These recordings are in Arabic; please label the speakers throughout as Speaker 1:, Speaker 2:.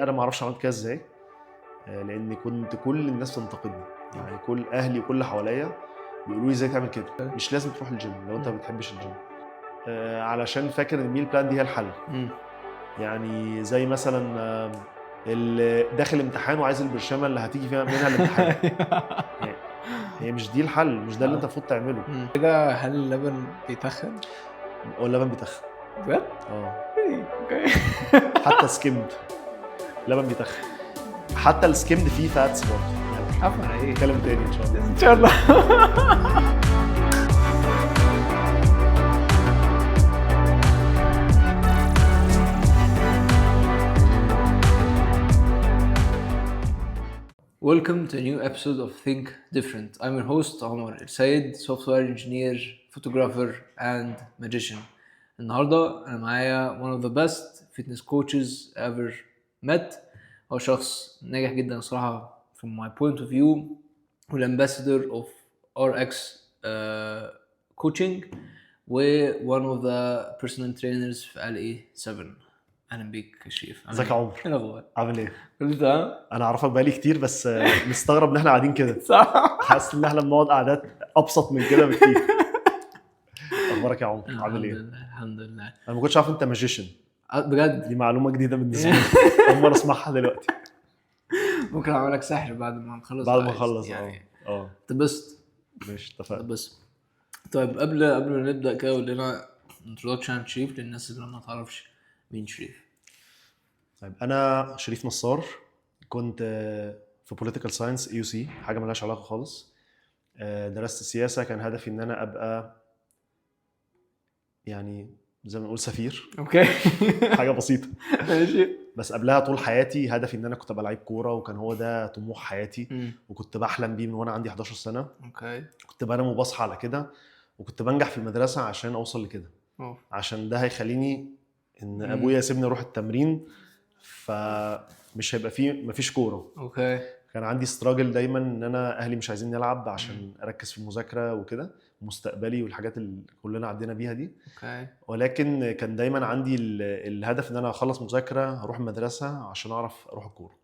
Speaker 1: انا ما اعرفش عملت كده ازاي. لان كنت كل الناس تنتقدني، يعني كل اهلي وكل اللي حواليا بيقولوا لي ازاي تعمل كده، مش لازم تروح الجيم لو انت ما بتحبش الجيم. علشان فاكر ان الميل بلان دي هي الحل. يعني زي مثلا اللي داخل امتحان وعايز البرشامه اللي هتيجي فيها منها الامتحان. هي مش دي الحل، مش ده اللي انت المفروض تعمله.
Speaker 2: كده هل اللبن بيتخن؟
Speaker 1: هو اللبن بيتخن.
Speaker 2: بجد؟ اوكي.
Speaker 1: حتى سكيمد لبن بيتخن، حتى السكيمد فيه فاتس برضه. يعني
Speaker 2: عفوا على ايه؟
Speaker 1: نتكلم تاني ان شاء الله.
Speaker 2: ان شاء الله. Welcome to a new episode of Think Different. I'm your host Omar El Sayed, software engineer, photographer and magician. النهارده انا معايا one of the best fitness coaches ever met. هو شخص ناجح جدا صراحة from my point of view, والambassador of RX coaching و one of the personal trainers في LA7. اهلا بيك يا شريف.
Speaker 1: ازيك يا عمر؟
Speaker 2: ايه الاخبار؟
Speaker 1: عامل ايه؟
Speaker 2: كله تمام؟
Speaker 1: انا اعرفك بقالي كتير بس مستغرب ان احنا قاعدين كده.
Speaker 2: صح.
Speaker 1: حاسس ان احنا بنقعد قعدات ابسط من كده بكتير. اخبارك يا عمر؟ عامل
Speaker 2: الحمد
Speaker 1: ايه؟
Speaker 2: لله الحمد لله.
Speaker 1: انا ما كنتش عارف انت ماجيشن،
Speaker 2: بجد
Speaker 1: دي معلومه جديده بالنسبه لي. اول مره اسمعها دلوقتي.
Speaker 2: ممكن اعمل لك سحر بعد ما نخلص
Speaker 1: بعد
Speaker 2: لو
Speaker 1: ما
Speaker 2: عايز.
Speaker 1: اخلص
Speaker 2: يعني
Speaker 1: اه
Speaker 2: تبسط.
Speaker 1: ماشي اتفقنا.
Speaker 2: بس طيب قبل ما نبدا كده قول لنا introduction عن شريف للناس اللي ما تعرفش مين شريف.
Speaker 1: طيب انا شريف نصار، كنت في بوليتيكال ساينس اي سي، حاجه مالهاش علاقه خالص. درست السياسه، كان هدفي ان انا ابقى يعني زي ما نقول سفير.
Speaker 2: اوكي.
Speaker 1: حاجه بسيطه.
Speaker 2: ماشي.
Speaker 1: بس قبلها طول حياتي هدفي ان انا كنت ابقى لعيب كوره، وكان هو ده طموح حياتي. وكنت بحلم بيه من وانا عندي 11 سنه.
Speaker 2: اوكي.
Speaker 1: كنت بنام وبصحى على كده، وكنت بنجح في المدرسه عشان اوصل لكده، عشان ده هيخليني ان ابويا يسيبني اروح التمرين، فمش هيبقى فيه مفيش كوره.
Speaker 2: اوكي.
Speaker 1: كان عندي استراجل دايما ان انا اهلي مش عايزين نلعب عشان اركز في المذاكره وكده، مستقبلي والحاجات اللي كلنا عدينا بيها دي.
Speaker 2: اوكي.
Speaker 1: ولكن كان دايما عندي الهدف ان انا اخلص مذاكره اروح المدرسه عشان اعرف اروح الكوره.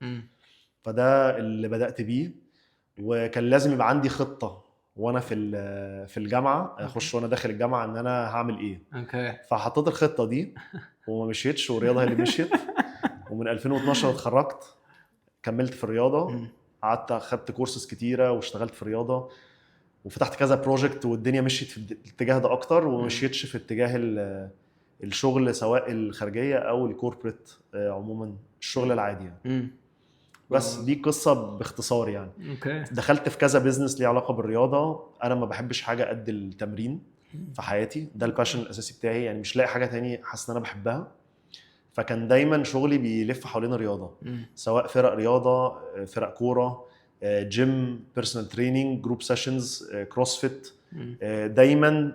Speaker 1: فده اللي بدات بيه، وكان لازم يبقى عندي خطه وانا في الجامعه، اخش وانا داخل الجامعه ان انا هعمل ايه.
Speaker 2: اوكي.
Speaker 1: فحطيت الخطه دي وما مشيتش، والرياضه هي اللي مشيت. ومن 2012 اتخرجت، كملت في الرياضه، قعدت اخدت كورسز كتيره واشتغلت في الرياضه، وفتحت كذا بروجكت، والدنيا مشيت في الاتجاه ده اكتر، وما مشيتش في اتجاه الشغل سواء الخارجيه او الكوربريت، عموما الشغل العادي يعني. بس دي قصه باختصار يعني.
Speaker 2: اوكي.
Speaker 1: دخلت في كذا بيزنس ليه علاقه بالرياضه. انا ما بحبش حاجه قد التمرين في حياتي، ده الباشن الاساسي بتاعي، يعني مش لاقي حاجه تاني حاسس ان انا بحبها. فكان دايما شغلي بيلف حوالين الرياضه، سواء فرق رياضه، فرق كوره، جيم، بيرسونال تريننج، جروب سيشنز، كروسفيت. دايما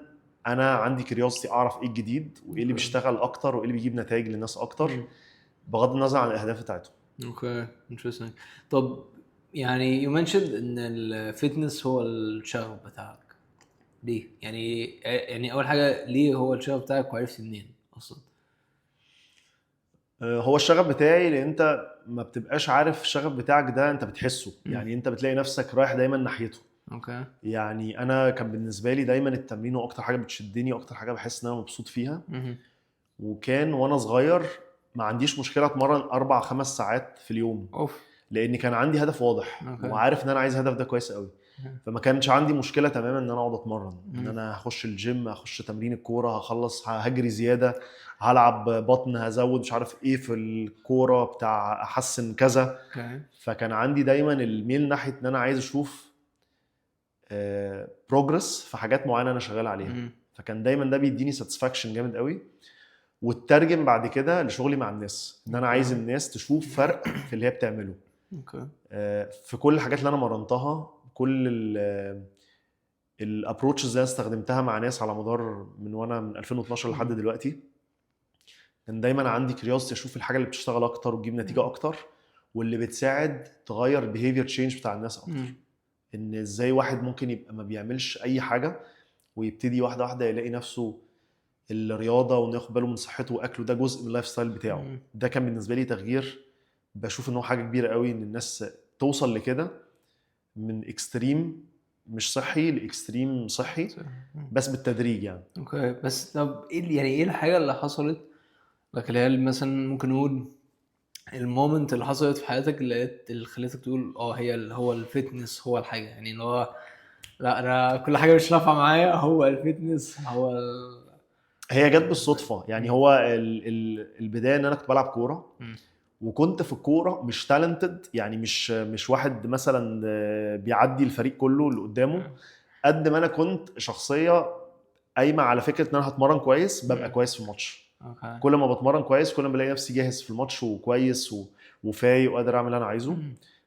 Speaker 1: انا عندي كيوريوسيتي اعرف ايه الجديد وايه اللي بيشتغل اكتر وايه اللي بيجيب نتائج للناس اكتر، بغض النظر عن الاهداف بتاعتهم.
Speaker 2: اوكي. interesting. طب يعني you mentioned ان الفتنس هو الشغف بتاعك، ليه؟ يعني اول حاجه ليه هو الشغف بتاعك وعرفت منين اصلا؟
Speaker 1: هو الشغف بتاعي لان انت ما بتبقاش عارف الشغف بتاعك ده، انت بتحسه. يعني انت بتلاقي نفسك رايح دايما ناحيته.
Speaker 2: اوكي.
Speaker 1: يعني انا كان بالنسبه لي دايما التمرين هو اكتر حاجه بتشدني واكتر حاجه بحس ان انا مبسوط فيها. وكان وانا صغير ما عنديش مشكله اتمرن 4-5 ساعات في اليوم، لان كان عندي هدف واضح. وعارف ان انا عايز الهدف ده كويس قوي. فما كانش عندي مشكله تماما ان انا اقعد اتمرن، ان انا هخش الجيم، هخش تمرين الكوره، هخلص هجري زياده، هلعب بطن، هزود مش عارف ايه في الكوره بتاع احسن كذا. فكان عندي دايما الميل ناحيه ان انا عايز اشوف بروجرس في حاجات معينه انا شغال عليها. فكان دايما ده بيديني ساتسفاكشن جامد قوي، واترجم بعد كده لشغلي مع الناس، ان انا عايز الناس تشوف فرق في اللي هي بتعمله. في كل الحاجات اللي انا مرنتها، كل الابروتشز اللي انا استخدمتها مع ناس على مدار من 2012 لحد دلوقتي، كان دايما عندي كيوريوسيتي اشوف الحاجه اللي بتشتغل اكتر وتجيب نتيجه اكتر، واللي بتساعد تغير البيهيفير تشينج بتاع الناس اكتر. ان ازاي واحد ممكن يبقى ما بيعملش اي حاجه ويبتدي واحده واحده يلاقي نفسه الرياضه، وانه ياخد باله من صحته واكله ده جزء من اللايف ستايل بتاعه. ده كان بالنسبه لي تغيير بشوف ان هو حاجه كبيره قوي ان الناس توصل لكده، من اكستريم مش صحي لاكستريم صحي، بس بالتدريج يعني.
Speaker 2: اوكي، بس طب ايه يعني ايه الحاجه اللي حصلت لك اللي هي مثلا ممكن نقول المومنت اللي حصلت في حياتك اللي خلتك تقول هي هو الفتنس هو الحاجه، يعني اللي هو لا انا كل حاجه مش نافعه معايا، هو الفتنس هو
Speaker 1: هي جت بالصدفه يعني. هو البدايه ان انا كنت بلعب كوره، وكنت في الكوره مش تالنتد يعني، مش واحد مثلا بيعدي الفريق كله اللي قدامه، قد ما انا كنت شخصيه قايمه على فكره ان انا هتمرن كويس ببقى كويس في الماتش. كل ما بتمرن كويس كل ما بلاقي نفسي جاهز في الماتش وكويس وفايق وقادر اعمل اللي انا عايزه.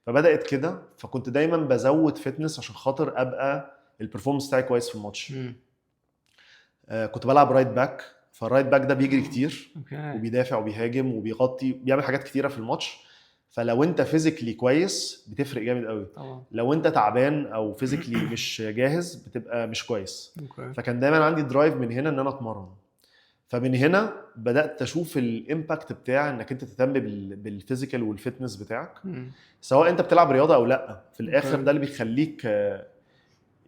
Speaker 1: فبدات كده، فكنت دايما بزود فتنس عشان خاطر ابقى البرفورمانس بتاعي كويس في الماتش. كنت بلعب رايت باك، فالرايت باك ده بيجري كتير وبيدافع وبيهاجم وبيغطي، بيعمل حاجات كتيره في الماتش. فلو انت فيزيكلي كويس بتفرق جامد قوي. لو انت تعبان او فيزيكلي مش جاهز بتبقى مش كويس. فكان دايما عندي درايف من هنا ان انا اتمرن. فمن هنا بدات اشوف الامباكت بتاع انك انت تهتم بالفيزيكال والفتنس بتاعك، سواء انت بتلعب رياضه او لا. في الاخر ده اللي بيخليك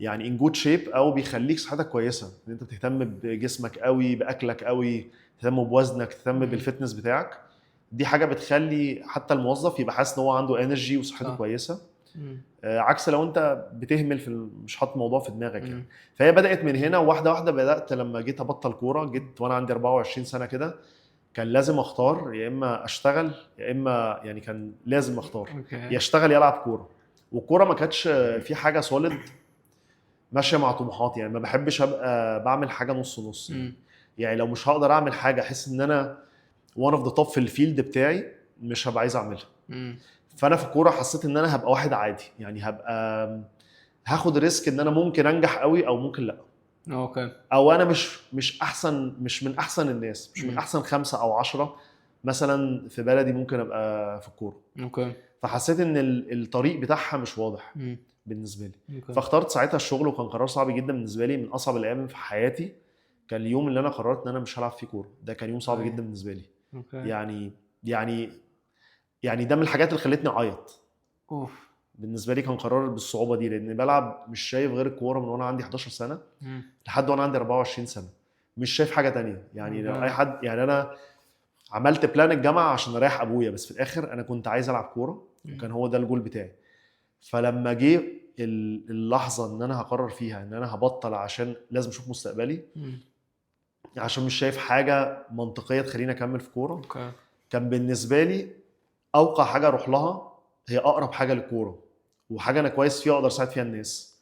Speaker 1: يعني ان جود شيب، او بيخليك صحتك كويسه، ان انت بتهتم بجسمك قوي، باكلك قوي، تهتم بوزنك، تهتم بالفتنس بتاعك. دي حاجه بتخلي حتى الموظف يبقى حاسس ان هو عنده انرجي وصحته كويسه. عكس لو انت بتهمل مش حاطط الموضوع في دماغك يعني. فهي بدات من هنا، واحده واحده بدات. لما جيت ابطل كوره، جيت وانا عندي 24 سنه كده، كان لازم اختار، يا اما اشتغل يا اما يعني كان لازم اختار يا اشتغل يا العب كوره. والكوره ما كانتش في حاجه سوليد ماشيه مع طموحاتي يعني. ما بحبش ابقى بعمل حاجه نص نص يعني لو مش هقدر اعمل حاجه احس ان انا وان اوف ذا توب في الفيلد بتاعي، مش هبقى عايز اعملها. فانا في الكوره حسيت ان انا هبقى واحد عادي يعني، هبقى هاخد ريسك ان انا ممكن انجح قوي او ممكن لا. او انا مش احسن، مش من احسن الناس، مش من احسن 5 أو 10 مثلا في بلدي ممكن ابقى في الكوره. فحسيت ان الطريق بتاعها مش واضح بالنسبه لي. فاخترت ساعتها الشغل، وكان قرار صعب جدا بالنسبه لي، من اصعب الايام في حياتي. كان اليوم اللي انا قررت ان انا مش هلعب فيه كوره، ده كان يوم صعب جدا بالنسبه لي. يعني ده من الحاجات اللي خلتني اعيط. بالنسبه لي كان قرار بالصعوبه دي، لان بلعب مش شايف غير الكوره من وانا عندي 11 سنه لحد وانا عندي 24 سنه، مش شايف حاجه تانية يعني. لو اي حد يعني، انا عملت بلان الجامعه عشان اريح ابويا، بس في الاخر انا كنت عايز العب كوره، وكان هو ده الجول بتاعي. فلما جه اللحظه ان انا هقرر فيها ان انا هبطل عشان لازم اشوف مستقبلي، عشان مش شايف حاجه منطقيه تخليني اكمل في كوره، كان بالنسبه لي اوقع حاجه اروح لها هي اقرب حاجه للكوره، وحاجه انا كويس فيها اقدر اساعد فيها الناس.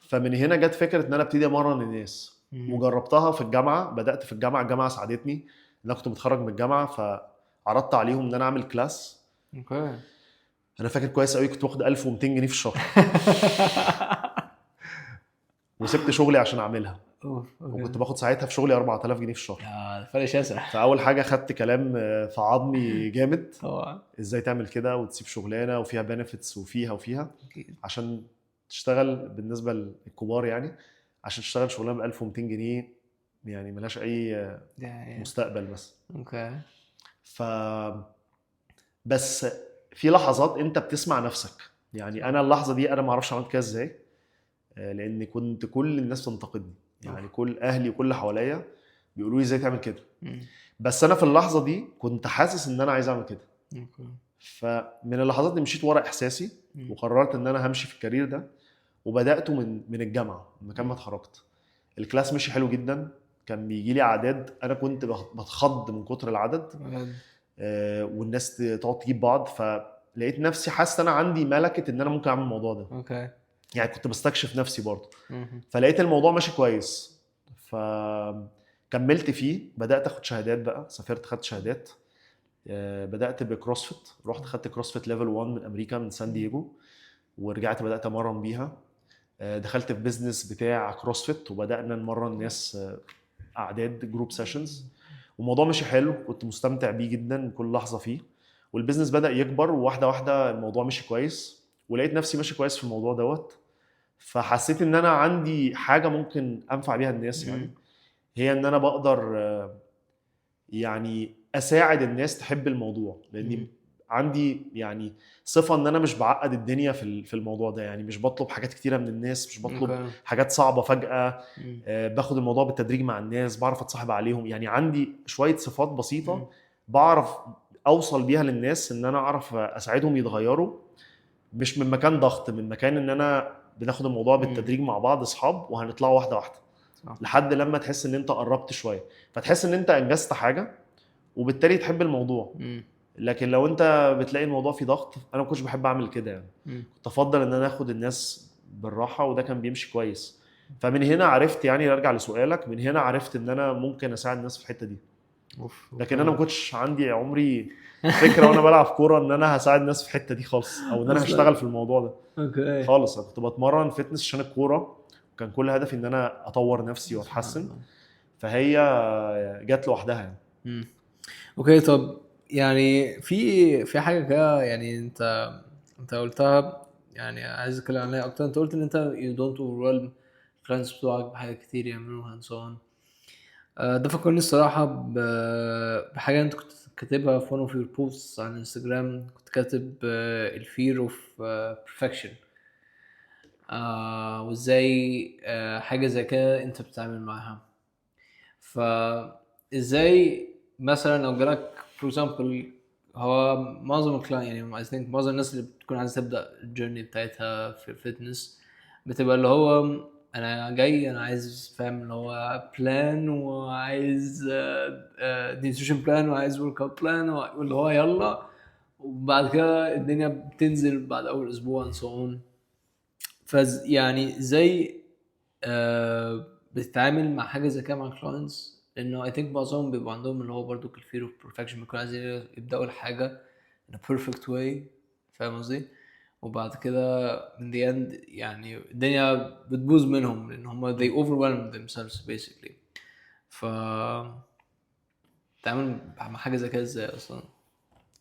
Speaker 1: فمن هنا جت فكره ان انا ابتدي امرن الناس. وجربتها في الجامعه، بدات في الجامعه ساعدتني. انا كنت متخرج من الجامعه، فعرضت عليهم ان انا اعمل كلاس. انا فاكر كويس قوي كنت واخد 1200 جنيه في الشهر وسبت شغلي عشان اعملها. وكنت باخد ساعتها في شغلي 4000 جنيه في الشهر.
Speaker 2: فرق شاسع.
Speaker 1: فاول حاجه خدت كلام في عظمي جامد، ازاي تعمل كده وتسيب شغلانه وفيها بنفيتس وفيها عشان تشتغل بالنسبه للكبار يعني، عشان تشتغل شغلانه ب 1200 جنيه يعني ملهاش اي مستقبل بس. ف بس في لحظات انت بتسمع نفسك يعني. انا اللحظه دي انا ما اعرفش عملت كده ازاي، لان كنت كل الناس تنتقدني يعني، كل اهلي وكل حواليا بيقولوا لي ازاي تعمل كده. بس انا في اللحظه دي كنت حاسس ان انا عايز اعمل كده. فمن اللحظات دي مشيت ورا احساسي، وقررت ان انا همشي في الكارير ده. وبداته من الجامعه، لما ما اتخرجت. الكلاس مشي حلو جدا، كان بيجي لي اعداد انا كنت بتخض من كتر العدد. والناس تقعد تجيب بعض، فلقيت نفسي حاسس انا عندي ملكه ان انا ممكن اعمل الموضوع ده. يعني كنت بستكشف نفسي برضه. فلقيت الموضوع ماشي كويس، فكملت فيه. بدات اخد شهادات بقى، سافرت خدت شهادات. بدات بكروسفيت، رحت خدت كروسفيت ليفل 1 من امريكا، من سان دييغو، ورجعت بدات امرن بيها. دخلت في بيزنس بتاع كروسفيت، وبدانا نمرن ناس اعداد جروب سيشنز. والموضوع مشي حلو، كنت مستمتع بيه جدا كل لحظه فيه. والبيزنس بدا يكبر، وواحده واحده الموضوع مشي كويس، ولقيت نفسي ماشي كويس في الموضوع دوت. فحسيت ان انا عندي حاجه ممكن انفع بيها الناس يعني، هي ان انا بقدر يعني اساعد الناس تحب الموضوع. لاني عندي يعني صفه ان انا مش بعقد الدنيا في الموضوع ده، يعني مش بطلب حاجات كتيره من الناس، مش بطلب حاجات صعبه فجاه. باخد الموضوع بالتدريج مع الناس، بعرف اتصاحب عليهم. يعني عندي شويه صفات بسيطه بعرف اوصل بيها للناس ان انا اعرف اساعدهم يتغيروا، مش من مكان ضغط، من مكان ان انا بناخد الموضوع بالتدريج مع بعض اصحاب، وهنطلعوا واحده واحده لحد لما تحس ان انت قربت شويه، فتحس ان انت انجزت حاجه وبالتالي تحب الموضوع. لكن لو انت بتلاقي الموضوع فيه ضغط، انا ما كنتش بحب اعمل كده يعني. كنت افضل ان انا اخد الناس بالراحه، وده كان بيمشي كويس. فمن هنا عرفت، يعني ارجع لسؤالك، من هنا عرفت ان انا ممكن اساعد الناس في الحته دي. لكن انا ما كنتش عندي عمري فكره وانا بلعب كوره ان انا هساعد الناس في الحته دي خالص، او ان انا هشتغل في الموضوع ده خالص. انا كنت بتمرن فتنس عشان الكوره، وكان كل هدفي ان انا اطور نفسي واتحسن، فهي جت لوحدها يعني.
Speaker 2: اوكي. طب يعني في حاجه كده، يعني انت قلتها، يعني عايز اتكلم عليها اكتر. انت قلت ان انت you don't overwhelm clients بتوعك بحاجات كتير يعملوها and so on. ده فكرني الصراحه بحاجه انت كنت كاتبها في one of your posts على الانستجرام. كنت كاتب ال fear of perfection، وازاي حاجه زي كده انت بتتعامل معاها. فازاي مثلا لو جالك for example، هو معظم الكلاين يعني I think معظم الناس اللي بتكون عايزه تبدا الجيرني بتاعتها في الفتنس بتبقى اللي هو انا جاي، انا عايز فاهم اللي هو بلان، وعايز نيوتريشن بلان، وعايز ورك اوت بلان، واللي هو يلا، وبعد كده الدنيا بتنزل بعد اول اسبوع and so on. يعني ازاي بتتعامل مع حاجه زي كده مع الكلاينتس؟ لانه I think معظمهم بيبقى عندهم اللي هو برضو الفير اوف بيرفكشن، بيكون عايزين يبداوا الحاجه in a perfect way، فاهم قصدي؟ وبعد كده in the end يعني الدنيا بتبوظ منهم، لان هم they overwhelm themselves basically. تعمل مع حاجه زي كده ازاي اصلا؟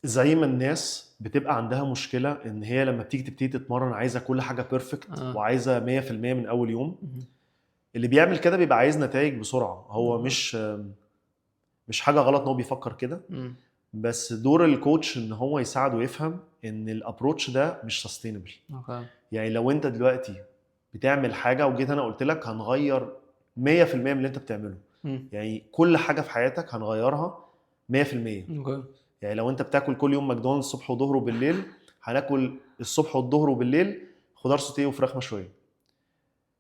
Speaker 1: زي ما الناس بتبقى عندها مشكله ان هي لما بتبتدي تتمرن عايزه كل حاجه بيرفكت وعايزه 100% من اول يوم. اللي بيعمل كده بيبقى عايز نتائج بسرعه. هو مش حاجه غلط ان هو بيفكر كده، بس دور الكوتش ان هو يساعده ويفهم ان الابروتش ده مش سستينبل. يعني لو انت دلوقتي بتعمل حاجه وجيت انا قلت لك هنغير 100% من اللي انت بتعمله، يعني كل حاجه في حياتك هنغيرها 100%. يعني لو انت بتاكل كل يوم ماكدونالدز الصبح وظهر وبالليل، هناكل الصبح والظهر وبالليل خضار سوتيه وفراخ مشويه.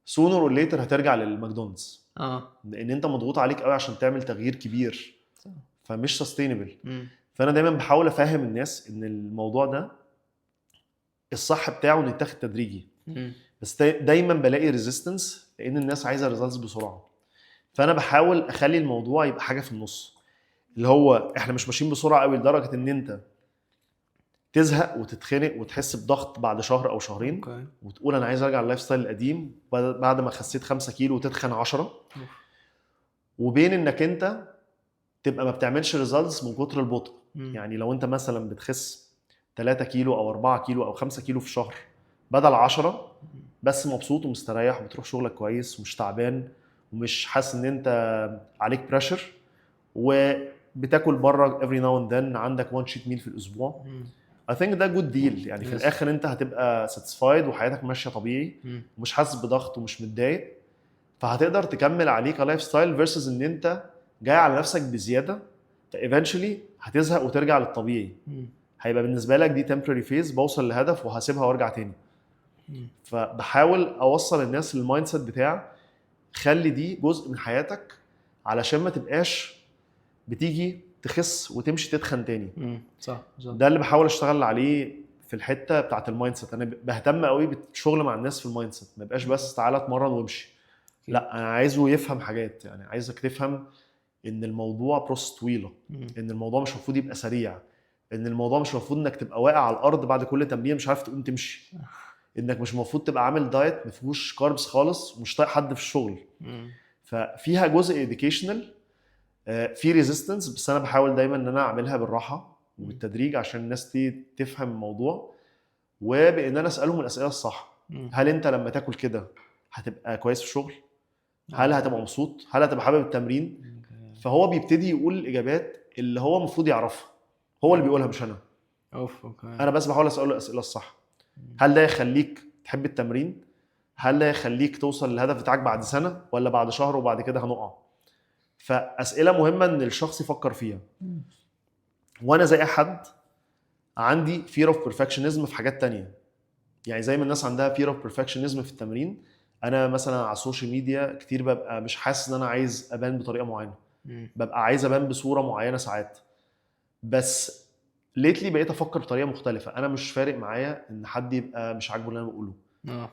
Speaker 1: سونر اور ليتر هترجع للماكدونالدز، لان انت مضغوط عليك قوي عشان تعمل تغيير كبير، فمش سستينبل. فانا دايما بحاول افهم الناس ان الموضوع ده الصح بتاعه انه يتاخد تدريجي، بس دايما بلاقي ريزيستنس لان الناس عايزه ريزلتس بسرعه. فانا بحاول اخلي الموضوع يبقى حاجه في النص، اللي هو احنا مش ماشيين بسرعه قوي لدرجه ان انت تزهق وتتخنق وتحس بضغط بعد شهر او شهرين وتقول انا عايز ارجع لللايف ستايل القديم بعد ما خسيت 5 كيلو وتتخن 10، وبين انك انت تبقى ما بتعملش ريزلتس من كتر البطء. يعني لو انت مثلا بتخس 3 كيلو او 4 كيلو او 5 كيلو في شهر بدل 10، بس مبسوط ومستريح وبتروح شغلك كويس ومش تعبان ومش حاسس ان انت عليك بريشر، وبتاكل بره every now and then، عندك one cheat meal في الاسبوع، I think ده good deal. يعني في الاخر انت هتبقى satisfied وحياتك ماشيه طبيعي ومش حاسس بضغط ومش متضايق، فهتقدر تكمل عليك لايف ستايل versus ان انت جاي على نفسك بزياده، eventually هتزهق وترجع للطبيعي. هيبقى بالنسبه لك دي temporary phase، بوصل لهدف وهسيبها وارجع تاني. فبحاول اوصل الناس للمايند سيت بتاع خلي دي جزء من حياتك علشان ما تبقاش بتيجي تخس وتمشي تتخن تاني.
Speaker 2: صح.
Speaker 1: ده اللي بحاول اشتغل عليه في الحته بتاعه المايند سيت. انا بهتم قوي بالشغل مع الناس في المايند سيت، ما يبقاش بس تعالى اتمرن وامشي. لا، انا عايزه يفهم حاجات. يعني عايزك تفهم ان الموضوع بروسس طويله، ان الموضوع مش المفروض يبقى سريع، ان الموضوع مش المفروض انك تبقى واقع على الارض بعد كل تمرين مش عارف تقوم تمشي، انك مش المفروض تبقى عامل دايت ما فيهوش كاربس خالص ومش طايق حد في الشغل. ففيها جزء اديوكيشنال، في ريزيستنس، بس انا بحاول دايما ان انا اعملها بالراحه وبالتدريج عشان الناس تفهم الموضوع، وبان انا اسالهم الاسئله الصح. هل انت لما تاكل كده هتبقى كويس في الشغل؟ هل هتبقى مبسوط؟ هل هتبقى حابب التمرين؟ فهو بيبتدي يقول الاجابات اللي هو المفروض يعرفها، هو اللي بيقولها مش انا.
Speaker 2: اوكي.
Speaker 1: انا بس بحاول اساله الاسئله الصح. هل ده يخليك تحب التمرين؟ هل ده يخليك توصل للهدف بتاعك بعد سنه ولا بعد شهر وبعد كده هنقع؟ فاسئله مهمه ان الشخص يفكر فيها. وانا زي اي حد عندي fear of perfectionism في حاجات تانية. يعني زي ما الناس عندها fear of perfectionism في التمرين، انا مثلا على السوشيال ميديا كتير ببقى مش حاسس ان انا عايز ابان بطريقه معينه، ببقى عايز ابان بصوره معينه ساعات. بس ليتلي بقيت افكر بطريقه مختلفه. انا مش فارق معايا ان حد يبقى مش عاجبه اللي انا بقوله.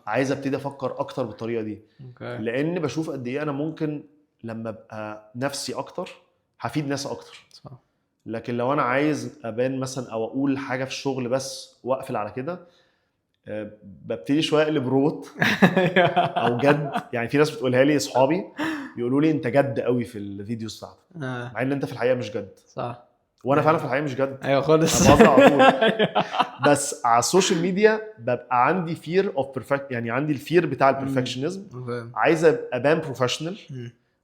Speaker 1: عايز ابتدي افكر اكتر بالطريقه دي. لان بشوف قد ايه انا ممكن لما ابقى نفسي اكتر هفيد ناس اكتر.
Speaker 2: صح.
Speaker 1: لكن لو انا عايز ابان مثلا او اقول حاجه في الشغل بس واقفل على كده، ببتدي شويه اقلب روبوت او جد. يعني في ناس بتقولها لي، اصحابي بيقولوا لي انت جد قوي في الفيديوز بتاعتك، مع ان انت في الحقيقه مش جد.
Speaker 2: صح.
Speaker 1: وانا فعلا في الحقيقه مش جد.
Speaker 2: ايوه خالص.
Speaker 1: انا بهزر على طول. بس على السوشيال ميديا ببقى عندي فير اوف بيرفكت، يعني عندي الفير بتاع البرفكشنزم. عايز ابان بروفيشنال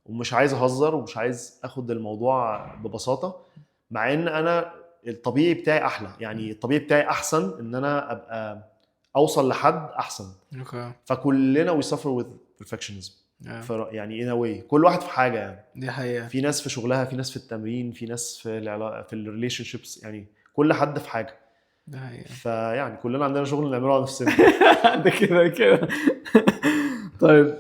Speaker 1: ومش عايز اهزر ومش عايز اخد الموضوع ببساطه، مع ان انا الطبيعي بتاعي احلى. يعني الطبيعي بتاعي احسن ان انا ابقى اوصل لحد احسن. فكلنا we suffer with perfectionism. يعني in a way كل واحد في حاجه. يعني
Speaker 2: دي حقيقه.
Speaker 1: في ناس في شغلها، في ناس في التمرين، في ناس في في الريليشن شيبس. يعني كل حد في حاجه.
Speaker 2: ده حقيقه.
Speaker 1: فيعني كلنا عندنا شغل نعمله على نفسنا.
Speaker 2: ده كده. طيب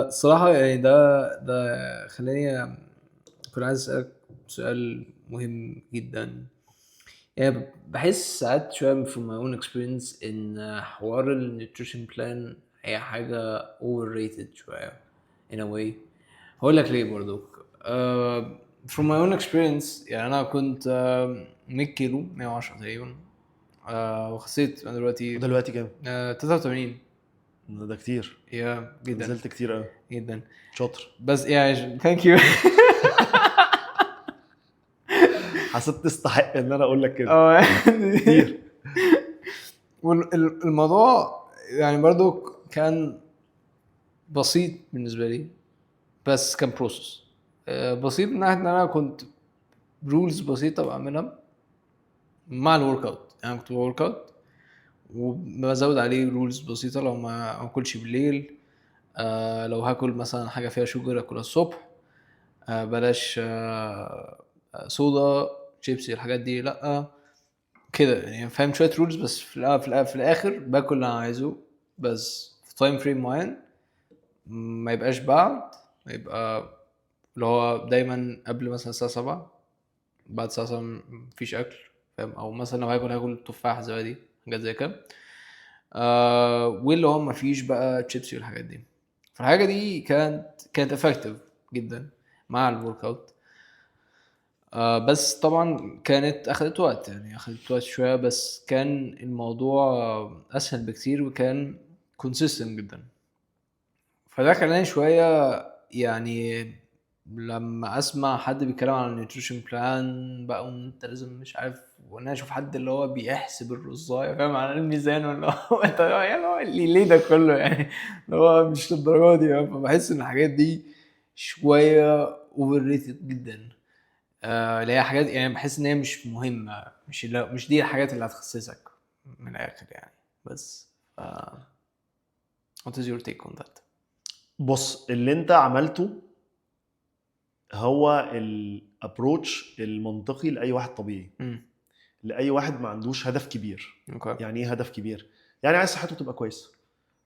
Speaker 2: الصراحه يعني ده خلاني كنت عايز اسالك سؤال مهم جدا. يعني بحس ساعات شويه from my own experience ان حوار النيوتريشن بلان هي حاجه overrated شويه in a way. هقول لك ليه برضو. from my own experience يعني انا كنت 100 كيلو 110 تقريبا، وخسيت انا دلوقتي
Speaker 1: كام؟
Speaker 2: 83.
Speaker 1: ده كتير.
Speaker 2: يا جدا.
Speaker 1: نزلت كتير قوي.
Speaker 2: جدا.
Speaker 1: شاطر.
Speaker 2: بس يعني ثانك يو.
Speaker 1: حسيت تستحق ان انا اقول لك كده. كتير.
Speaker 2: والموضوع يعني برضو كان بسيط بالنسبه لي، بس كان بروسس بسيط من ناحيه ان انا كنت رولز بسيطه بعملها مع الورك اوت. يعني كنت بورك اوت وبزود عليه رولز بسيطه. لو ما اكلش بالليل، لو هاكل مثلا حاجه فيها شوجر اكلها الصبح، بلاش صودا شيبسي الحاجات دي لا كده. يعني فاهم شويه رولز، بس في الاخر باكل اللي انا عايزه بس في تايم فريم معين. ما يبقاش بعد، ما يبقى اللي هو دايما قبل مثلا الساعه 7، بعد الساعه 7 مفيش اكل. فاهم؟ او مثلا لو هاكل تفاح زبادي حاجات زي كده. واللي هو مفيش بقى تشيبسي والحاجات دي. فالحاجه دي كانت افكتيف جدا مع الورك اوت. بس طبعا كانت اخذت وقت، يعني اخذت وقت شويه، بس كان الموضوع اسهل بكتير وكان كونسيستنت جدا. فده خلاني شويه يعني لما اسمع حد بيتكلم عن النيوتريشن بلان بقى وانت لازم مش عارف، وانا اشوف حد اللي هو بيحسب الرزايه فاهم على الميزان، ولا هو انت يعني ليه ده كله يعني اللي هو مش للدرجه دي. فبحس ان الحاجات دي شويه اوفر ريتد جدا. اللي هي حاجات يعني بحس ان هي مش مهمه، مش دي الحاجات اللي هتخسسك من الاخر يعني. بس what is your take on that؟
Speaker 1: بص، اللي انت عملته هو الابروتش المنطقي لاي واحد طبيعي. لاي واحد ما عندوش هدف كبير. يعني ايه هدف كبير؟ يعني عايز صحته تبقى كويسه،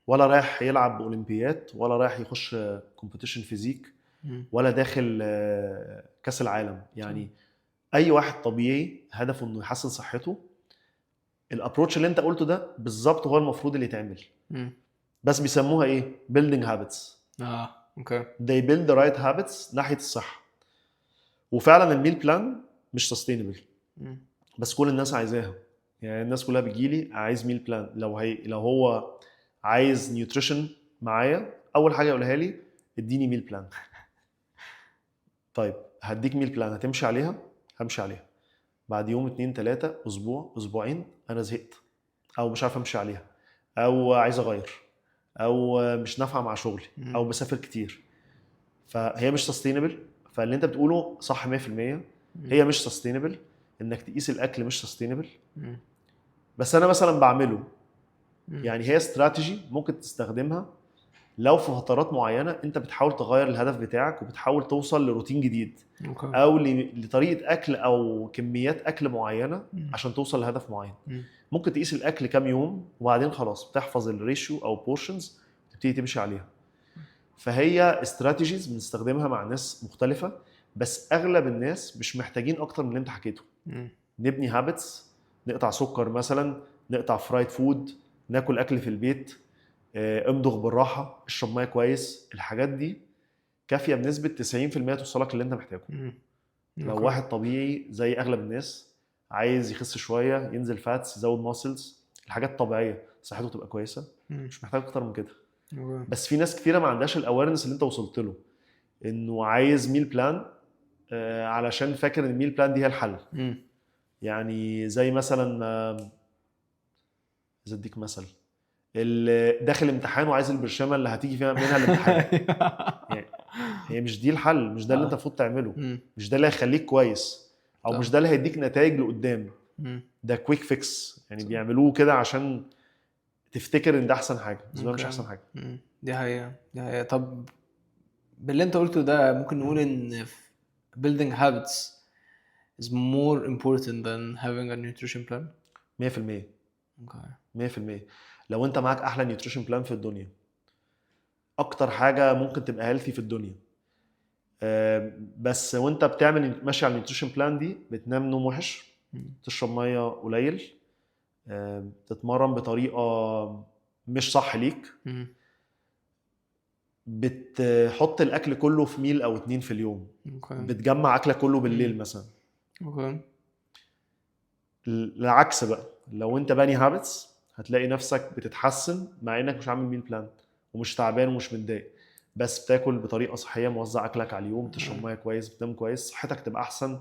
Speaker 1: ولا رايح يلعب اولمبيات، ولا رايح يخش كومبيتيشن فيزيك، ولا داخل كاس العالم. يعني اي واحد طبيعي هدفه انه يحسن صحته. الابروتش اللي انت قلته ده بالظبط هو المفروض اللي يتعمل. بس بيسموها ايه؟ building habits.
Speaker 2: اوكي.
Speaker 1: they build the right habits ناحيه الصحه. وفعلا الميل بلان مش سستينبل، بس كل الناس عايزاها. يعني الناس كلها بتجيلي عايز ميل بلان. لو هو عايز نيوتريشن معايا، اول حاجه يقولها لي اديني ميل بلان. طيب هديك ميل بلان، هتمشي عليها؟ همشي عليها. بعد يوم 2 3 اسبوع اسبوعين انا زهقت، او مش عارف امشي عليها، او عايز اغير، او مش نافعه مع شغلي، او بسافر كتير. فهي مش سستينبل. فاللي انت بتقوله صح 100%. هي مش سستينبل. انك تقيس الاكل مش سستينبل. بس انا مثلا بعمله. يعني هي استراتيجي ممكن تستخدمها لو في فترات معينه انت بتحاول تغير الهدف بتاعك وبتحاول توصل لروتين جديد او لطريقه اكل او كميات اكل معينه عشان توصل لهدف معين. ممكن تقيس الاكل كام يوم وبعدين خلاص بتحفظ الريشيو او بورشنز تبتدي تمشي عليها. فهي استراتيجيز بنستخدمها مع ناس مختلفه، بس اغلب الناس مش محتاجين اكتر من اللي انت حكيته. نبني هابتس، نقطع سكر مثلا، نقطع فرايد فود، ناكل اكل في البيت، امضغ بالراحه، اشرب ميه كويس. الحاجات دي كافيه بنسبه 90% توصلك اللي انت محتاجه. لو واحد طبيعي زي اغلب الناس عايز يخس شويه، ينزل فاتس، يزود ماسلز، الحاجات طبيعيه، صحته تبقى كويسه، مش محتاج اكتر من كده. بس في ناس كتيره ما عندهاش الاويرنس اللي انت وصلت له، انه عايز ميل بلان علشان فاكر ان الميل بلان دي هي الحل. يعني زي مثلا اديك مثل، اللي داخل امتحان وعايز البرشامه اللي هتيجي فيها منها الامتحان. يعني هي مش دي الحل، مش ده اللي انت المفروض تعمله، مش ده اللي هيخليك كويس، او مش ده اللي هيديك نتائج لقدام. ده كويك فيكس، يعني بيعملوه كده عشان تفتكر ان ده احسن حاجه، بس ده مش احسن حاجه.
Speaker 2: دي حقيقة. طب باللي انت قلته ده ممكن نقول ان building habits is more important than having a nutrition plan.
Speaker 1: 100%. 100%. لو انت معاك احلى نيوتريشن بلان في الدنيا، اكتر حاجه ممكن تبقى هيلثي في الدنيا، بس وانت بتعمل ماشي على النيوتريشن بلان دي، بتنام نوم وحش، تشرب ميه قليل، تتمرن بطريقه مش صح ليك، بتحط الاكل كله في ميل او 2 في اليوم، بتجمع اكلك كله بالليل مثلا. العكس بقى، لو انت باني هابتس هتلاقي نفسك بتتحسن مع انك مش عامل ميل بلان، ومش تعبان ومش متضايق، بس بتاكل بطريقه صحيه، موزع اكلك على اليوم، تشرب ميه كويس، بتنام كويس، صحتك تبقى احسن،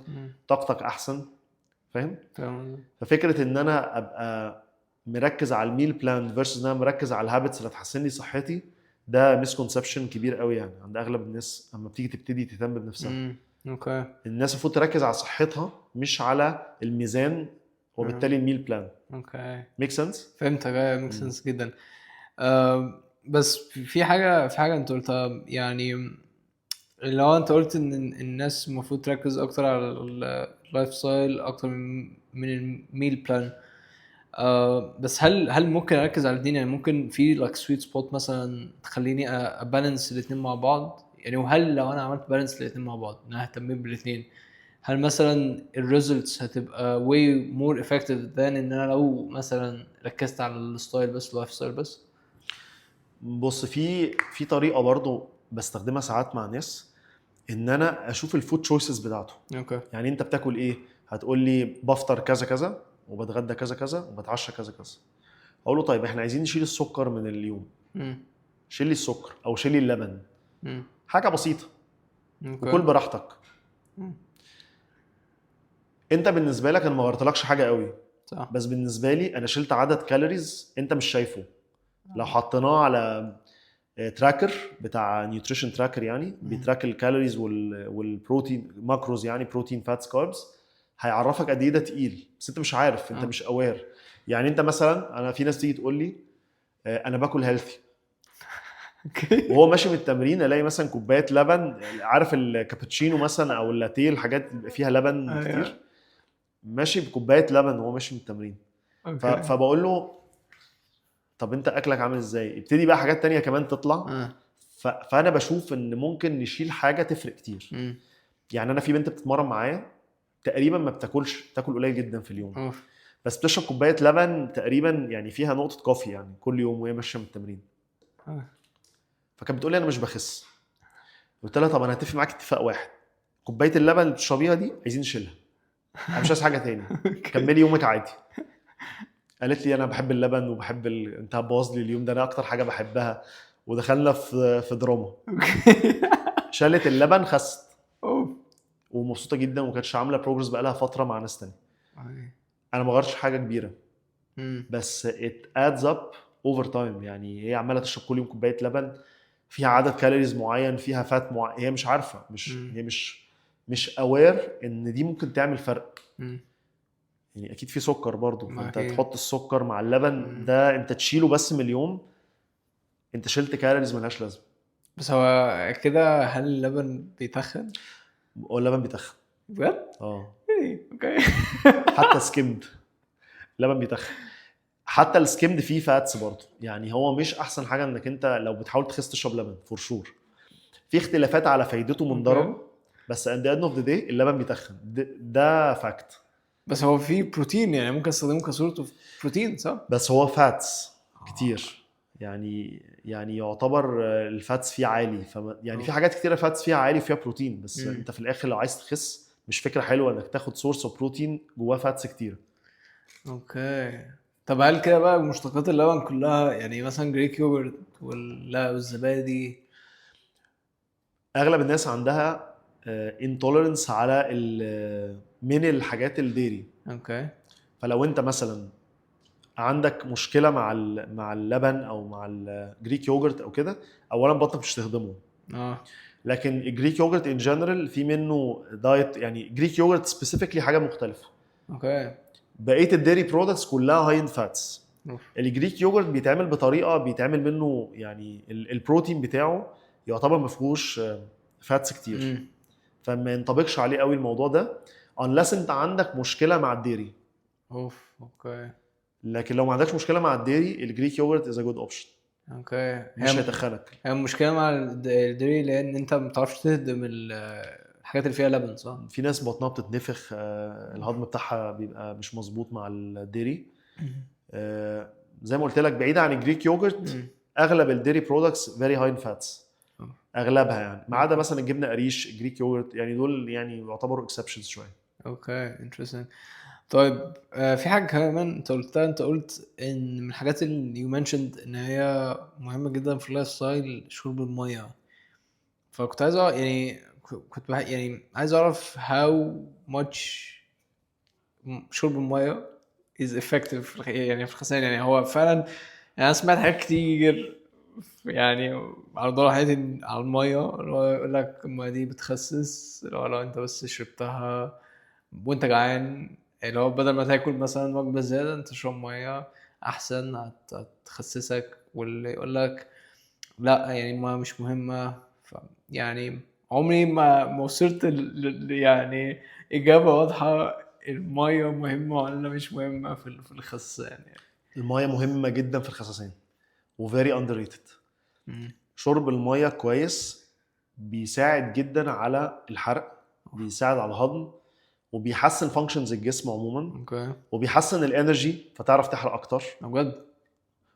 Speaker 1: طاقتك احسن. فاهم؟ ففكره ان انا ابقى مركز على الميل بلان فيرسز ان انا مركز على الهابتس اللي هتحسن لي صحتي، ده مسكونسبشن كبير قوي يعني عند اغلب الناس لما بتيجي تبتدي تهتم بنفسها. الناس المفروض تركز على صحتها مش على الميزان، وبالتالي الميل بلان. ميك سنس؟
Speaker 2: فهمتك. ميك سنس جدا. بس في حاجه انت قلتها، يعني لو انت قلت ان الناس المفروض تركز اكتر على اللايف ستايل اكتر من الميل بلان. بس هل ممكن اركز على الدين؟ يعني ممكن في لايك سويت سبوت مثلا تخليني ابالانس الاثنين مع بعض يعني. وهل لو انا عملت بالانس الاثنين مع بعض، انا اهتم بالاثنين، هل مثلا الريزلتس هتبقى way more effective than ان انا لو مثلا ركزت على الستايل بس، اللايف ستايل بس؟
Speaker 1: بص، في طريقه برضو بستخدمها ساعات مع ناس، ان انا اشوف الفود تشويسز بتاعته. يعني انت بتاكل ايه؟ هتقول لي بفطر كذا كذا، وبتغدى كذا كذا، وبتعشى كذا كذا. اقول له طيب احنا عايزين نشيل السكر من اليوم، شيل لي السكر او شيل لي اللبن، حاجه بسيطه، وكل براحتك. انت بالنسبه لك انا ما غيرتلكش حاجه قوي، صح. بس بالنسبه لي انا شلت عدد كالوريز انت مش شايفه. لو حطيناه على تراكر بتاع نيوتريشن تراكر، يعني بيتراك الكالوريز والبروتين ماكروز، يعني بروتين فاتس كاربز، هيعرفك قد ايه ده تقيل، بس انت مش عارف، انت مش اوير. يعني انت مثلا، انا في ناس تيجي تقول لي انا باكل هيلثي، وهو ماشي من التمرين الاقي مثلا كوبايه لبن، عارف الكابتشينو مثلا او اللاتيه، الحاجات اللي فيها لبن كتير، ماشي بكوبايه لبن وهو ماشي من التمرين. فبقول له طب انت اكلك عامل ازاي؟ ابتدي بقى حاجات تانية كمان تطلع. فانا بشوف ان ممكن نشيل حاجه تفرق كتير. يعني انا في بنت بتتمرن معايا تقريبا ما بتاكلش، بتاكل قليل جدا في اليوم، بس بتشرب كوبايه لبن تقريبا يعني فيها نقطه كوفي يعني كل يوم وهي ماشيه من التمرين. فكانت بتقول لي انا مش بخس. قلت لها طب انا هتفق معاك اتفاق واحد، كوبايه اللبن اللي بتشربيها دي عايزين نشيلها، انا مش عايز حاجه تاني، كملي يومك عادي. قالت لي انا بحب اللبن وبحب انت هتبوظ لي اليوم ده، انا اكتر حاجه بحبها. ودخلنا في دراما. شالت اللبن، خست ومبسوطه جدا، وما كانتش عامله بروجرس بقالها فتره مع ناس تانية. انا ما غيرتش حاجه كبيره، بس it adds up over time. يعني هي عماله تشرب كل يوم كوبايه لبن فيها عدد كالوريز معين، فيها فات معين، هي مش عارفه، هي مش اوير ان دي ممكن تعمل فرق. يعني اكيد في سكر برضو،
Speaker 2: ما
Speaker 1: فانت
Speaker 2: أكيد.
Speaker 1: تحط السكر مع اللبن ده انت تشيله بس من اليوم، انت شلت كالوريز ملهاش لازمه.
Speaker 2: بس هو كده هل اللبن بيتخن
Speaker 1: هو اللبن بيتخن
Speaker 2: بجد؟ ايه اوكي.
Speaker 1: حتى سكيمد اللبن بيتخن، حتى السكيمد فيه فاتس برضه، يعني هو مش احسن حاجه انك انت لو بتحاول تخس تشرب لبن فور شور. في اختلافات على فايدته من ضرره، بس at the end of the day اللبن بيتخن، ده فاكت.
Speaker 2: بس هو فيه بروتين، يعني ممكن استخدمه كصورته في بروتين صح؟
Speaker 1: بس هو فاتس كتير، يعني يعتبر الفاتس فيه عالي، يعني في حاجات كتيره فاتس فيها عالي وفيها بروتين، بس انت في الاخر لو عايز تخس مش فكره حلوه انك تاخد سورس اوف بروتين جواه فاتس كتير.
Speaker 2: اوكي. طب هل كده بقى مشتقات اللبن كلها يعني مثلا جريك يوجرت والزبادي؟
Speaker 1: اغلب الناس عندها انتوليرنس على من الحاجات الديري.
Speaker 2: اوكي.
Speaker 1: فلو انت مثلا عندك مشكله مع اللبن او مع الجريك يوجرت او كده، اولا بطنك مش تهضمه. لكن الجريك يوجرت ان جنرال في منه دايت، يعني جريك يوجرت سبيسيفيكلي حاجه مختلفه.
Speaker 2: اوكي.
Speaker 1: بقيه الديري برودكتس كلها هاي ان فاتس. الجريك يوجرت بيتعمل بطريقه بيتعمل منه يعني البروتين بتاعه يعتبر ما فيهوش فاتس كتير، فما ينطبقش عليه قوي الموضوع ده unless انت عندك مشكله مع الديري.
Speaker 2: اوكي.
Speaker 1: لكن لو ما عندكش مشكله مع الديري الجريك يوجرت از ا جود اوبشن.
Speaker 2: اوكي.
Speaker 1: مش هيتخنك.
Speaker 2: هي المشكله مع الديري لان انت ما بتعرفش تهضم الحاجات اللي فيها لبن صح؟
Speaker 1: في ناس بطنها بتتنفخ، الهضم بتاعها بيبقى مش مظبوط مع الديري. زي ما قلت لك بعيد عن الجريك يوجرت اغلب الديري برودكتس فيري هاي ان فاتس، اغلبها يعني، ما عدا مثلا الجبنه قريش جريك يوجرت، يعني دول يعني يعتبروا اكسبشنز شويه.
Speaker 2: اوكي انترستنج. طيب في حاجه كمان انت قلتها، انت قلت ان من الحاجات اللي يو منشند ان هي مهمه جدا في اللايف ستايل شرب الميه. فكنت عايز يعني يعني عايز اعرف how much شرب الميه is effective يعني في الخسائر. يعني هو فعلا يعني انا سمعت حاجات كتير يعني على دور حياتي على الميه، اللي هو يقول لك الميه دي بتخسس لو انت بس شربتها وانت جعان، اللي هو بدل ما تاكل مثلا وجبه زياده انت تشرب ميه احسن هتخسسك. واللي يقول لك لا يعني ما مش مهمه. يعني عمري ما وصلت يعني اجابه واضحه الميه مهمه ولا مش مهمه في الخسان يعني.
Speaker 1: الميه مهمه جدا في الخساسين وفيري اندر ريتد. شرب الميه كويس بيساعد جدا على الحرق، بيساعد على الهضم، وبيحسن فانكشنز الجسم عموما، وبيحسن الانرجي فتعرف تحرق اكتر
Speaker 2: بجد،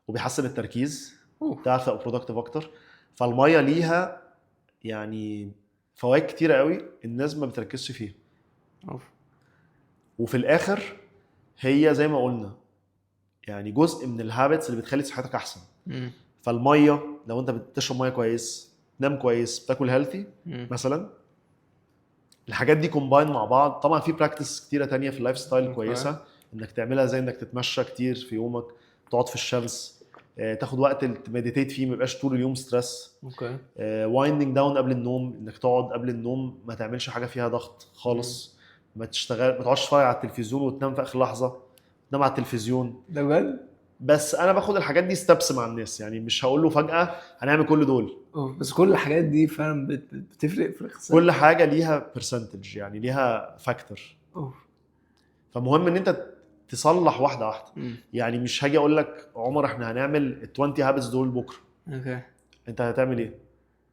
Speaker 1: وبيحسن التركيز تعرف تبقى برودكتيف اكتر. فالميه ليها يعني فوائد كتيره قوي الناس ما بتركزش فيها. وفي الاخر هي زي ما قلنا يعني جزء من الهابتس اللي بتخلي صحتك احسن. فالميه لو انت بتشرب ميه كويس، تنام كويس، بتاكل هيلثي مثلا، الحاجات دي كومباين مع بعض. طبعا في براكتس كتيره تانية في اللايف ستايل كويسه انك تعملها، زي انك تتمشى كتير في يومك، تقعد في الشمس، تاخد وقت تمديتيت فيه، ما يبقاش طول اليوم ستريس. وايندنج داون قبل النوم، انك تقعد قبل النوم ما تعملش حاجه فيها ضغط خالص. ما تقعدش تتفرج على التلفزيون وتنام في اخر لحظه، تنام على التلفزيون
Speaker 2: ده بجد.
Speaker 1: بس انا باخد الحاجات دي ستبس مع الناس، يعني مش هقول له فجاه هنعمل كل دول.
Speaker 2: بس كل الحاجات دي فعلا بتفرق في الخسارة.
Speaker 1: كل حاجه ليها برسنتج، يعني ليها فاكتور. فمهم ان انت تصلح واحده واحده. يعني مش هاجي اقول لك عمر احنا هنعمل ال 20 هابتس دول بكره. انت هتعمل ايه؟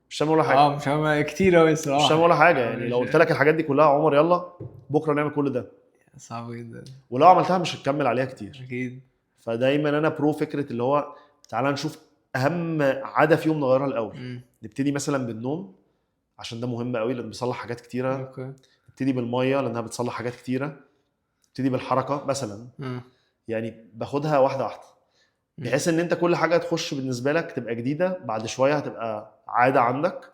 Speaker 1: مش هعمل ولا حاجه.
Speaker 2: مش هعمل كتير قوي الصراحه.
Speaker 1: مش هعمل ولا حاجه. يعني لو قلت لك الحاجات دي كلها عمر يلا بكره نعمل كل ده،
Speaker 2: صعب جدا.
Speaker 1: ولو عملتها مش هتكمل عليها كتير
Speaker 2: اكيد.
Speaker 1: فدايما انا برو فكره اللي هو تعالى نشوف اهم عاده فيهم نغيرها الاول. نبتدي مثلا بالنوم عشان ده مهم قوي لان بيصلح حاجات كتيره. نبتدي بالميه لانها بتصلح حاجات كتيره. نبتدي بالحركه مثلا. يعني باخدها واحده واحده بحيث ان انت كل حاجه تخش بالنسبه لك تبقى جديده، بعد شويه هتبقى عاده عندك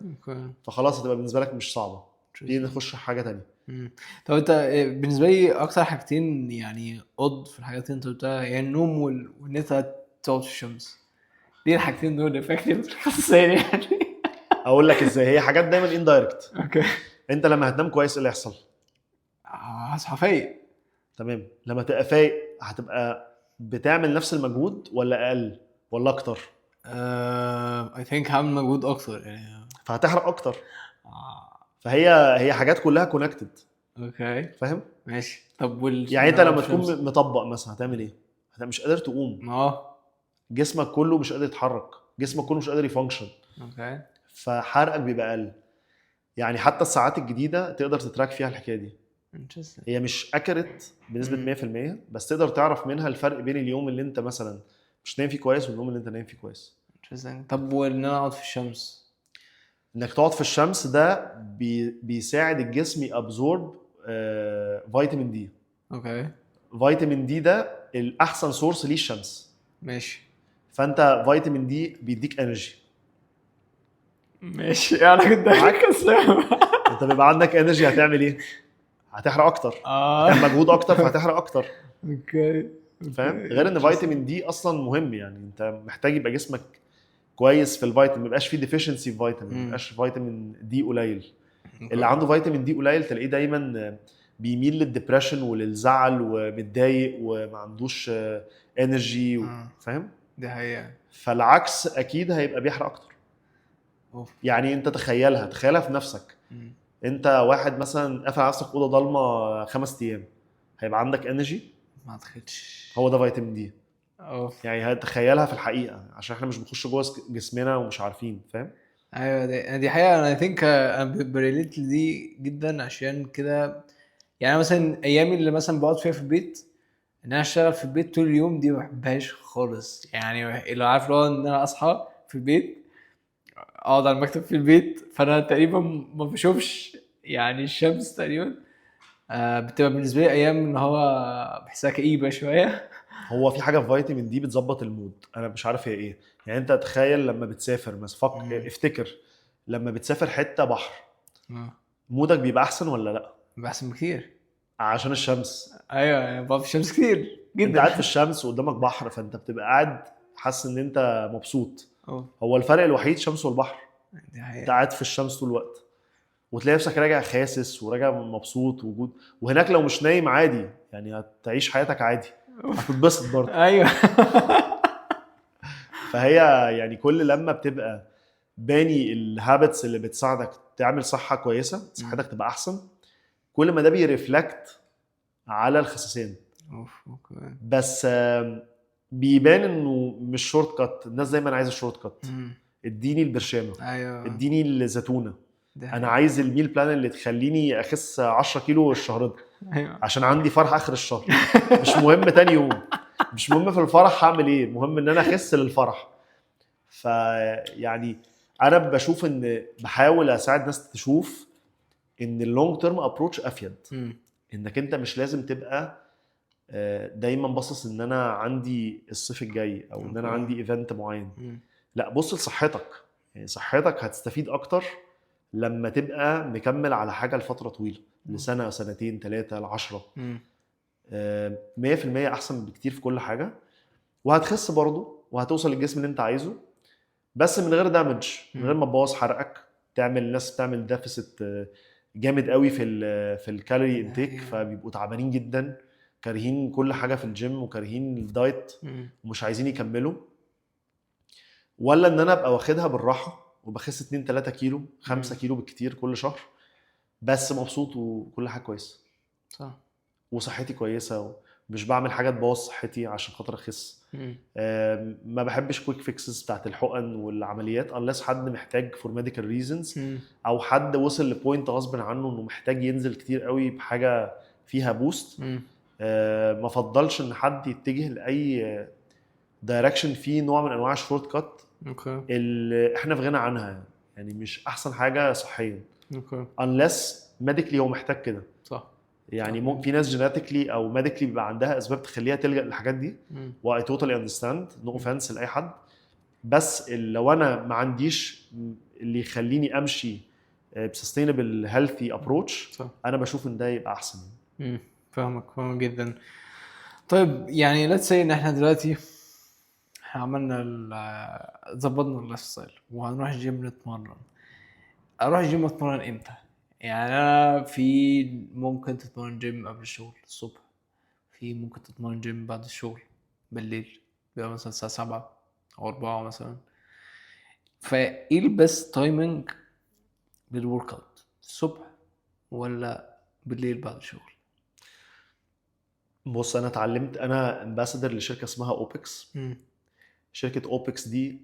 Speaker 1: فخلاص هتبقى بالنسبه لك مش صعبه. دي نخش حاجه تانية.
Speaker 2: طب انت بالنسبه لي اكتر حاجتين يعني قد في الحاجات اللي انت قلتها هي النوم وان انت تقعد في الشمس. دي الحاجتين دول افكتيف خاصين يعني.
Speaker 1: اقول لك ازاي. هي حاجات دايما اندايركت.
Speaker 2: اوكي.
Speaker 1: انت لما هتنام كويس ايه اللي يحصل؟
Speaker 2: هصحى فايق.
Speaker 1: تمام. لما تبقى فايق هتبقى بتعمل نفس المجهود ولا اقل ولا اكتر؟
Speaker 2: I think هعمل مجهود اكتر يعني.
Speaker 1: فهتحرق اكتر.
Speaker 2: آه.
Speaker 1: فهي حاجات كلها كونكتد.
Speaker 2: اوكي
Speaker 1: فاهم؟
Speaker 2: ماشي. طب
Speaker 1: يعني انت لما
Speaker 2: الشمس؟
Speaker 1: تكون مطبق مثلا هتعمل ايه؟ هتبقى مش قادر تقوم، جسمك كله مش قادر يتحرك، جسمك كله مش قادر يفانكشن،
Speaker 2: اوكي
Speaker 1: فحرقك بيبقى اقل. يعني حتى الساعات الجديده تقدر تتراك فيها الحكايه دي.
Speaker 2: interesting.
Speaker 1: هي مش اكرت بنسبه 100%، بس تقدر تعرف منها الفرق بين اليوم اللي انت مثلا مش نايم فيه كويس واليوم اللي انت نايم فيه كويس.
Speaker 2: interesting. طب وان انا اقعد في الشمس؟
Speaker 1: انك تقعد في الشمس ده بيساعد الجسم يابزورب فيتامين دي.
Speaker 2: اوكي
Speaker 1: فيتامين دي ده الاحسن سورس ليه الشمس.
Speaker 2: ماشي
Speaker 1: فانت فيتامين دي بيديك انرجي.
Speaker 2: ماشي انا كنت
Speaker 1: معاك.
Speaker 2: كسام.
Speaker 1: انت بيبقى عندك انرجي هتعمل ايه؟ هتحرق اكتر، هتعمل مجهود اكتر فهتحرق اكتر.
Speaker 2: اوكي
Speaker 1: فاهم؟ غير ان فيتامين دي اصلا مهم، يعني انت محتاج يبقى جسمك كويس في الفيتامين، ما يبقاش فيه ديفيشنسي في فيتامين، ما يبقاش فيتامين دي قليل. اللي عنده فيتامين دي قليل تلاقيه دايما بيميل للدبريشن وللزعل ومتضايق وما عندوش انرجي. فاهم؟
Speaker 2: دي حقيقة.
Speaker 1: فالعكس اكيد هيبقى بيحرق اكتر. يعني انت تخيلها في نفسك. انت واحد مثلا قافل على نفسك اوضه ضلمه 5 ايام، هيبقى عندك انرجي؟
Speaker 2: ما اعتقدش.
Speaker 1: هو ده فيتامين دي.
Speaker 2: اوف.
Speaker 1: يعني هتخيلها في الحقيقه عشان احنا مش بنخش جوه جسمنا ومش عارفين. فاهم؟
Speaker 2: ايوه دي حقيقة. انا ثينك انا بريليت لدي جدا عشان كده. يعني مثلا ايامي اللي مثلا بقعد فيها في البيت، ان انا اشتغل في البيت طول اليوم، دي ما بحبهاش خالص. يعني اللي عارف لو ان انا اصحى في البيت اقعد على المكتب في البيت، فانا تقريبا ما بشوفش يعني الشمس تقريبا. بتبقى بالنسبه لي ايام ان هو بحسها كئيبه شويه.
Speaker 1: هو في حاجه في فيتامين دي بتظبط المود، انا مش عارف هي ايه. يعني انت تخيل لما بتسافر مثلا، افتكر لما بتسافر حته بحر، مودك بيبقى احسن ولا لا؟
Speaker 2: بيبقى احسن بكتير
Speaker 1: عشان الشمس.
Speaker 2: ايوه يعني بقى في الشمس كتير جدا.
Speaker 1: انت قاعد في الشمس وقدامك بحر، فانت بتبقى قاعد حاسس ان انت مبسوط.
Speaker 2: أوه.
Speaker 1: هو الفرق الوحيد شمس والبحر.
Speaker 2: دي حقيقة.
Speaker 1: انت قاعد في الشمس طول الوقت وتلاقي نفسك راجع خاسس وراجع مبسوط وجود. وهناك لو مش نايم عادي، يعني هتعيش حياتك عادي، هتتبسط برضه.
Speaker 2: ايوه.
Speaker 1: فهي يعني كل لما بتبقى باني الهابتس اللي بتساعدك تعمل صحة كويسة، صحتك تبقى احسن، كل ما ده بيرفلكت على الخساسين.
Speaker 2: اوكي.
Speaker 1: بس بيبان انه مش شورت كات. الناس دايما عايزه شورت كات. اديني البرشامه،
Speaker 2: ايوه
Speaker 1: اديني الزيتونه، انا عايز الميل بلان اللي تخليني اخس 10 كيلو الشهر ده.
Speaker 2: ايوه
Speaker 1: عشان عندي فرح اخر الشهر. مش مهم تاني يوم، مش مهم في الفرح هعمل ايه، المهم ان انا اخس للفرح. فيعني انا بشوف ان بحاول اساعد ناس تشوف ان اللونج تيرم ابروتش افيد. انك انت مش لازم تبقى دايما باصص ان انا عندي الصيف الجاي او ان انا عندي ايفنت معين. لا، بص لصحتك. يعني صحتك هتستفيد اكتر لما تبقى مكمل على حاجه لفتره طويله، لسنه سنتين 3 ل10. 100% احسن بكتير في كل حاجه، وهتخس برضه وهتوصل للجسم اللي انت عايزه، بس من غير دامج، من غير ما تبوظ حرقك. الناس بتعمل ديفيسيت جامد قوي في الكالوري انتيك، فبيبقوا تعبانين جدا، كارهين كل حاجه في الجيم وكارهين الدايت ومش عايزين يكملوا. ولا ان انا ابقى واخدها بالراحه وبخس 2-3 كيلو 5 كيلو بالكتير كل شهر، بس مبسوط وكل حاجه كويسه،
Speaker 2: صح،
Speaker 1: وصحتي كويسه ومش بعمل حاجه تبوظ صحتي عشان خاطر اخس. ما بحبش كويك فيكسز بتاعت الحقن والعمليات unless حد محتاج for medical reasons، او حد وصل لبوينت غصب عنه انه محتاج ينزل كتير قوي بحاجه فيها بوست. ما فضلش ان حد يتجه لاي دايركشن فيه نوع من انواع الشورت كات اللي احنا في غنى عنها. يعني مش احسن حاجه صحيا unless medically هو محتاج كده.
Speaker 2: صح.
Speaker 1: يعني في ناس جيناتيكلي او ميديكلي بيبقى عندها اسباب تخليها تلجأ للحاجات دي، و I totally understand, no offense لاي حد. بس لو انا ما عنديش اللي يخليني امشي بسستينبل هيلثي ابروتش، انا بشوف ان ده يبقى احسن.
Speaker 2: فاهمك جدا. طيب يعني let's say ان احنا دلوقتي عملنا ظبطنا اللايف ستايل وهنروح الجيم نتمرن. اروح الجيم اتمرن امتى؟ يعني انا في ممكن تتمرن جيم قبل الشغل الصبح، في ممكن تتمرن جيم بعد الشغل بالليل، بيبقى مثلا الساعة 7 أو 4 مثلا. فايه البست تايمنج للورك اوت؟ الصبح ولا بالليل بعد الشغل؟
Speaker 1: بص انا اتعلمت، انا امباسادور لشركه اسمها اوبكس. شركه اوبكس دي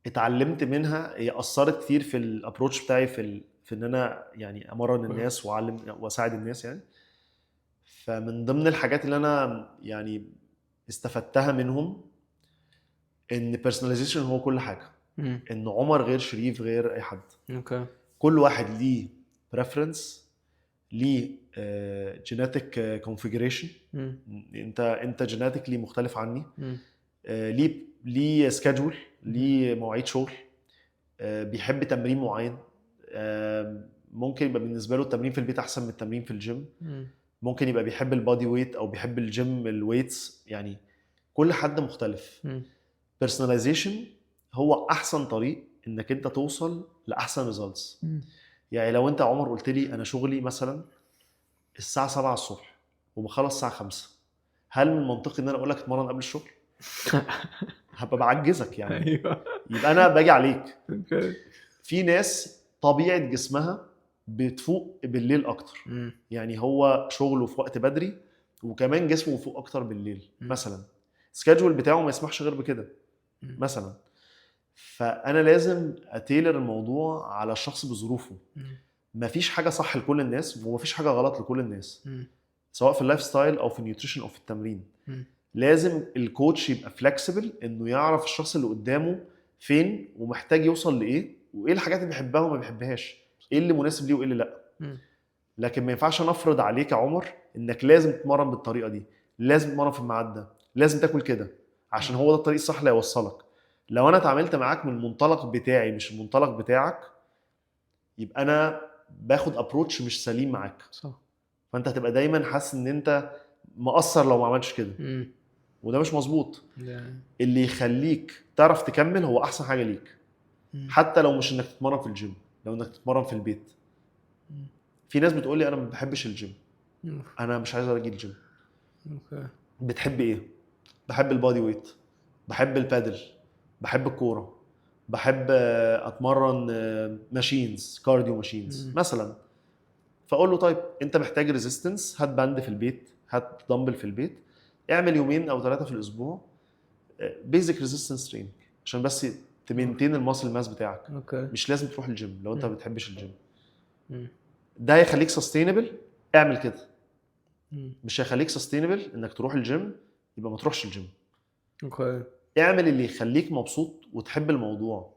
Speaker 1: اتعلمت منها، هي اثرت كتير في الابروتش بتاعي في ان انا يعني امرن الناس واعلم واساعد الناس يعني. فمن ضمن الحاجات اللي انا يعني استفدتها منهم ان personalization هو كل حاجه. ان عمر غير شريف غير اي حد.
Speaker 2: اوكي.
Speaker 1: كل واحد ليه preference، ليه genetic configuration. انت genetically مختلف عني. ليه schedule، ليه مواعيد شغل، بيحب تمرين معين. ممكن يبقى بالنسبه له التمرين في البيت احسن من التمرين في الجيم. ممكن يبقى بيحب البادي ويت او بيحب الجيم الويتس. يعني كل حد مختلف. personalization هو احسن طريق انك انت توصل لاحسن results. يعني لو انت عمر قلت لي انا شغلي مثلا الساعه 7 الصبح وبخلص الساعه 5، هل من المنطقي ان انا اقول لك اتمرن قبل الشغل؟ هبقى بعجزك يعني.
Speaker 2: ايوه.
Speaker 1: يبقى انا باجي عليك.
Speaker 2: اوكي.
Speaker 1: في ناس طبيعه جسمها بتفوق بالليل اكتر. يعني هو شغله في وقت بدري وكمان جسمه بيفوق اكتر بالليل. مثلا السكادجول بتاعه ما يسمحش غير بكده مثلا. فانا لازم اتيلر الموضوع على الشخص بظروفه. مفيش حاجه صح لكل الناس ومفيش حاجه غلط لكل الناس، سواء في اللايف ستايل او في النيوتريشن او في التمرين. لازم الكوتش يبقى فلكسبل انه يعرف الشخص اللي قدامه فين ومحتاج يوصل لايه، وايه الحاجات اللي بيحبها وما بيحبهاش، ايه اللي مناسب ليه وايه اللي لا. لكن ما ينفعش نفرض عليك يا عمر انك لازم تتمرن بالطريقه دي، لازم تتمرن في الميعاد ده، لازم تاكل كده، عشان هو ده الطريق الصح اللي هيوصلك. لو انا اتعاملت معاك من المنطلق بتاعي مش المنطلق بتاعك، يبقى انا باخد ابروتش مش سليم معاك.
Speaker 2: صح.
Speaker 1: فانت هتبقى دايما حاسس ان انت مقصر لو ما عملتش كده. وده مش مظبوط. اللي يخليك تعرف تكمل هو احسن حاجه ليك. حتى لو مش انك تتمرن في الجيم، لو انك تتمرن في البيت. في ناس بتقول لي انا ما بحبش الجيم، انا مش عايز اجي الجيم. بتحب ايه؟ بحب البادي ويت، بحب البادل، بحب الكوره، بحب اتمرن ماشينز، كارديو ماشينز مثلا. فاقول له طيب انت محتاج ريزيستنس، هات باند في البيت، هات دمبل في البيت، اعمل 2 أو 3 في الاسبوع بيزك ريزيستنس تريننج عشان بس تمينتين الماسل ماس بتاعك. مش لازم تروح الجيم لو انت ما بتحبش الجيم. ده هيخليك سستينبل، اعمل كده. مش هيخليك سستينبل انك تروح الجيم، يبقى ما تروحش الجيم. اعمل اللي يخليك مبسوط وتحب الموضوع.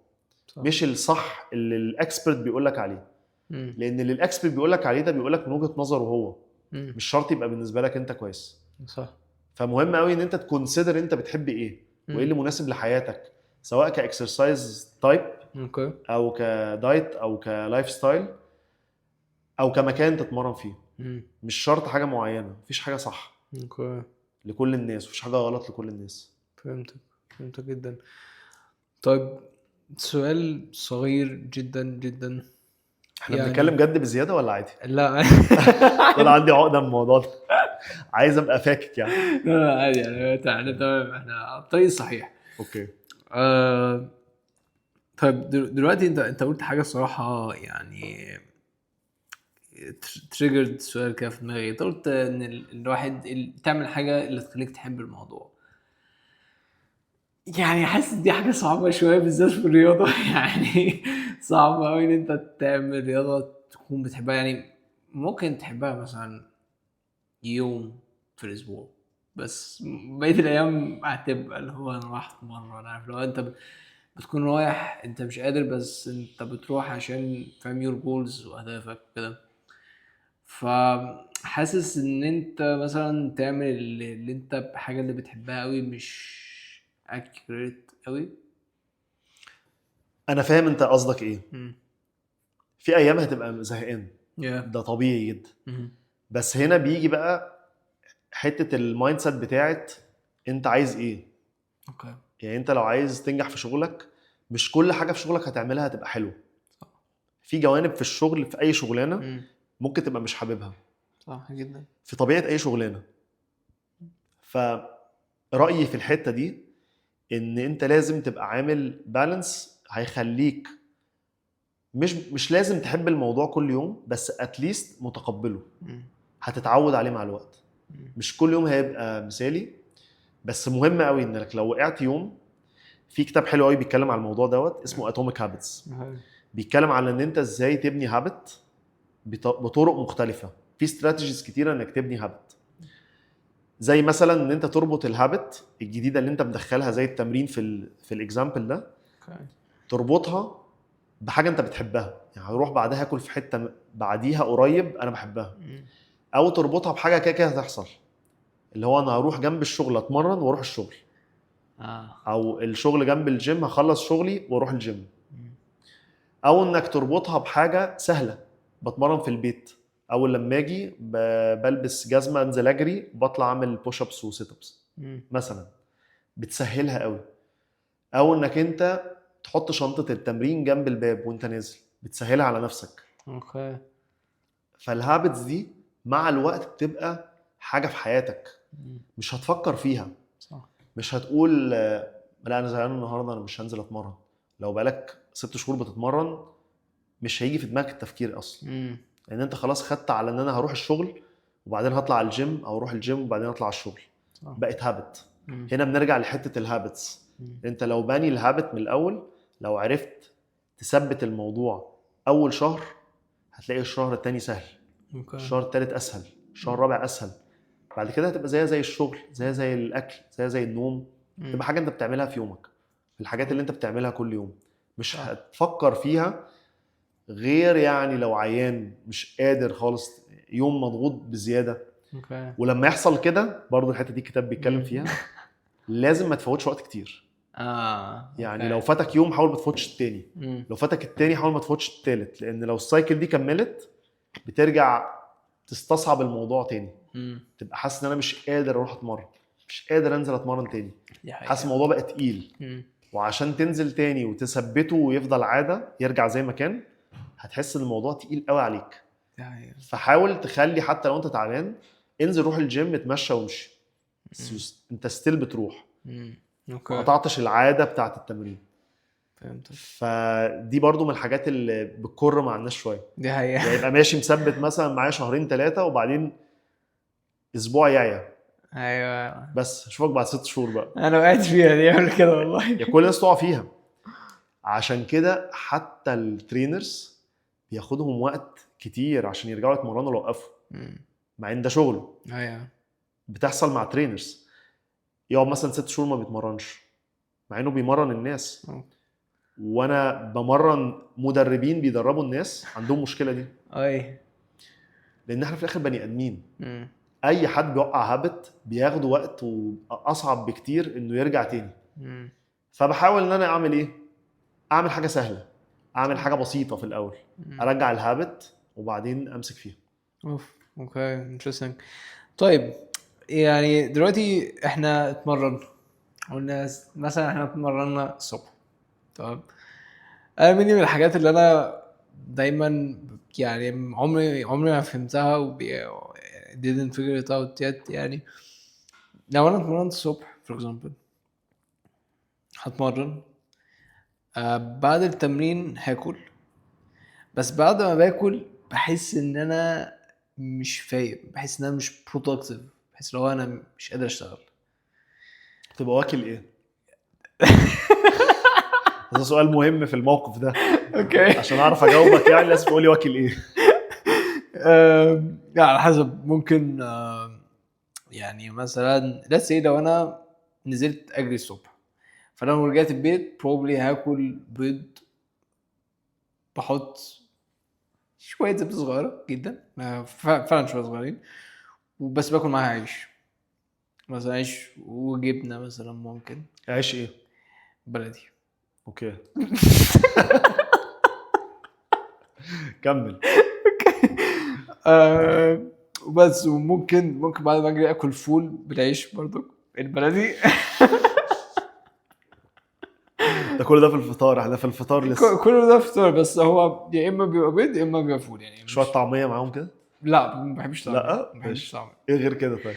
Speaker 1: صح. مش الصح اللي الاكسبرت بيقول لك عليه. لان اللي الاكسبرت بيقول لك عليه ده بيقول لك من وجهه نظره هو، مش شرط يبقى بالنسبه لك انت كويس.
Speaker 2: صح.
Speaker 1: فمهم قوي ان انت تكونسيدر انت بتحب ايه وايه اللي مناسب لحياتك، سواء كاكسرسايز تايب او كدايت او كلايف ستايل او كمكان تتمرن فيه. مش شرط حاجه معينه، مفيش حاجه صح لكل الناس، مفيش حاجه غلط لكل الناس.
Speaker 2: فهمتك جدا. طيب سؤال صغير جدا جدا.
Speaker 1: احنا يعني بنتكلم جد بزياده ولا عادي؟
Speaker 2: لا
Speaker 1: انا عندي عقده من الموضوع ده، عايز ابقى فاكك يعني.
Speaker 2: لا عادي يعني، تمام، احنا على الطريق الصحيح.
Speaker 1: اوكي.
Speaker 2: طيب دلوقتي انت قلت حاجه الصراحه يعني تريجرد سؤال كده في دماغي. انت قلت ان الواحد تعمل حاجه اللي تخليك تحب الموضوع. يعني حاسس دي حاجه صعبه شويه بالذات في الرياضه يعني صعبه قوي ان انت تعمل رياضه تكون بتحبها. يعني ممكن تحبها مثلا يوم في الاسبوع بس بقيه الايام هتبقى اللي هو انا رايح اتمرن. انا عارف لو انت بتكون رايح انت مش قادر بس انت بتروح عشان فاهم يور جولز واهدافك كده. فحاسس ان انت مثلا تعمل اللي انت بحاجه اللي بتحبها قوي مش اكيوريت قوي.
Speaker 1: انا فاهم انت قصدك ايه. في ايام هتبقى زهقان، ده طبيعي جدا. بس هنا بيجي بقى حته المايند سيت بتاعت انت عايز ايه. يعني انت لو عايز تنجح في شغلك، مش كل حاجه في شغلك هتعملها هتبقى حلوه. في جوانب في الشغل في اي شغلانه ممكن تبقى مش حاببها،
Speaker 2: صح جدا.
Speaker 1: في طبيعه اي شغلانه. فرأيي في الحته دي ان انت لازم تبقى عامل بالانس هيخليك مش لازم تحب الموضوع كل يوم، بس اتليست متقبله، هتتعود عليه مع الوقت. مش كل يوم هيبقى مثالي، بس مهم قوي انك لو وقعت يوم. في كتاب حلو قوي بيتكلم على الموضوع دوت اسمه اتوميك هابتس. بيتكلم على ان انت ازاي تبني هابت بطرق مختلفه. في استراتيجيز كتيره انك تبني هابت، زي مثلا ان انت تربط الهابت الجديده اللي انت مدخلها زي التمرين في الاكزامبل ده، تربطها بحاجه انت بتحبها. يعني هروح بعدها اكل في حته بعديها قريب انا بحبها، او تربطها بحاجه كده كده هتحصل، اللي هو انا هروح جنب الشغل اتمرن واروح الشغل، او الشغل جنب الجيم هخلص شغلي واروح الجيم. او انك تربطها بحاجه سهله، بتمرن في البيت، اول لما اجي بلبس جزمه انزل اجري بطلع اعمل بوش ابس وسيت ابس مثلا، بتسهلها قوي. او انك انت تحط شنطه التمرين جنب الباب وانت نازل، بتسهلها على نفسك.
Speaker 2: اوكي.
Speaker 1: فالهابتس دي مع الوقت بتبقى حاجه في حياتك مش هتفكر فيها.
Speaker 2: صح.
Speaker 1: مش هتقول لا انا زهقان النهارده انا مش هنزل اتمرن. لو بقالك 6 شهور بتتمرن مش هيجي في دماغك التفكير اصلا، لان انت خلاص خدت على ان انا هروح الشغل وبعدين هطلع على الجيم، او اروح الجيم وبعدين اطلع على الشغل. بقت هابت. هنا بنرجع لحته الهابتس. انت لو باني الهابت من الاول، لو عرفت تثبت الموضوع اول شهر، هتلاقي الشهر الثاني سهل، الشهر الثالث اسهل، الشهر الرابع اسهل. بعد كده هتبقى زي الشغل، زي الاكل، زي النوم. تبقى حاجه انت بتعملها في يومك، الحاجات اللي انت بتعملها كل يوم مش هتفكر فيها غير يعني لو عيان مش قادر خالص، يوم مضغوط بزياده. ولما يحصل كده برضو الحته دي الكتاب بيتكلم فيها، لازم ما تفوتش وقت كتير. يعني لو فاتك يوم حاول ما تفوتش التاني، لو فاتك التاني حاول ما تفوتش التالت، لان لو السايكل دي كملت بترجع تستصعب الموضوع تاني. تبقى حاسس ان انا مش قادر اروح اتمرن، مش قادر انزل اتمرن تاني، حاسس الموضوع بقى تقيل. وعشان تنزل تاني وتثبته ويفضل عاده يرجع زي ما كان، هتحس ان الموضوع تقيل قوي عليك. فحاول تخلي حتى لو انت تعبان انزل روح الجيم، اتمشى وامشي، انت ستيل بتروح. ما قطعتش العاده بتاعه التمرين.
Speaker 2: فهمت.
Speaker 1: فدي برضو من الحاجات اللي بتكر مع الناس شويه.
Speaker 2: دي حقيقة.
Speaker 1: يعني يبقى ماشي مثبت مثلا معايا 2-3 وبعدين اسبوع يايا.
Speaker 2: ايوه
Speaker 1: بس اشوفك بعد 6 شهور بقى.
Speaker 2: انا وقعت فيها دي قبل كده والله.
Speaker 1: يا كل الناس تقع فيها. عشان كده حتى الترينرز بياخدهم وقت كتير عشان يرجعوا يتمرنوا لو وقفوا، مع ان ده شغل.
Speaker 2: ايوه
Speaker 1: بتحصل مع ترينرز يقعد مثلا 6 شهور ما بيتمرنش، مع انه بيمرن الناس. وانا بمرن مدربين بيدربوا الناس عندهم مشكله دي. لان احنا في الاخر بني ادمين. اي حد بيوقع هابت بياخد وقت واصعب بكتير انه يرجع تاني. فبحاول ان انا اعمل ايه، اعمل حاجه سهله، اعمل حاجه بسيطه في الاول، ارجع الهابت وبعدين امسك فيها.
Speaker 2: اوكي انترستنج. طيب يعني دلوقتي احنا اتمرن، قلنا مثلا احنا اتمرنا الصبح، تمام. انا من الحاجات اللي انا دايما يعني عمري ما فهمتها didn't figure it out yet. يعني لو انا اتمرنت الصبح for example هتمرن، بعد التمرين هاكل، بس بعد ما باكل بحس ان انا مش فايق، بحس ان انا مش productive، بحس لو انا مش قادر اشتغل.
Speaker 1: تبقى واكل ايه؟ ده سؤال مهم في الموقف ده.
Speaker 2: اوكي
Speaker 1: عشان اعرف اجاوبك يعني لازم تقولي واكل ايه.
Speaker 2: يعني على حسب. ممكن يعني مثلا let's say لو انا نزلت اجري الصبح، فلو رجعت البيت probably هاكل بيض، بحط شويه زبده صغيره جدا، فعلا شويه صغيرين، وبس باكل معاها عيش، مثلا عيش وجبنه مثلا. ممكن
Speaker 1: عيش ايه؟
Speaker 2: بلدي.
Speaker 1: اوكي. كمل.
Speaker 2: بس وممكن بعد ما اجري اكل فول بالعيش برضو البلدي.
Speaker 1: ده كل ده في الفطار؟ احنا في الفطار لسه.
Speaker 2: كل ده فطار، بس هو يا اما بيبقى بيض يا اما بيبقى فول. يعني
Speaker 1: شويه طعميه معاهم كده.
Speaker 2: لا ما بحبش طعم،
Speaker 1: لا
Speaker 2: ما بحبش طعم.
Speaker 1: ايه غير كده طيب؟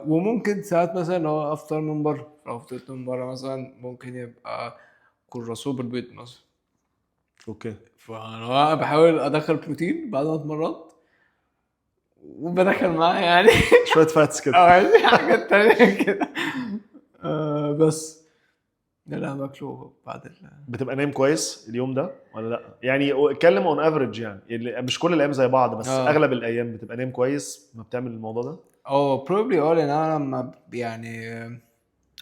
Speaker 2: وممكن ساعات مثلا لو افطر من بره، لو فطرت من بره مثلا ممكن يبقى كرواسون بالبيض مثلا.
Speaker 1: اوكي.
Speaker 2: فانا بحاول ادخل بروتين بعد ما اتمرنت، وبدخل معاه يعني
Speaker 1: شويه فاتس كده.
Speaker 2: يعني حاجات تانية كده. بس ده اللي انا باكله بعد
Speaker 1: بتبقى نايم كويس اليوم ده ولا لا؟ يعني اتكلم اون افريج، يعني مش كل الايام زي بعض بس اغلب الايام بتبقى نايم كويس ما بتعمل الموضوع ده؟
Speaker 2: probably لان انا لما يعني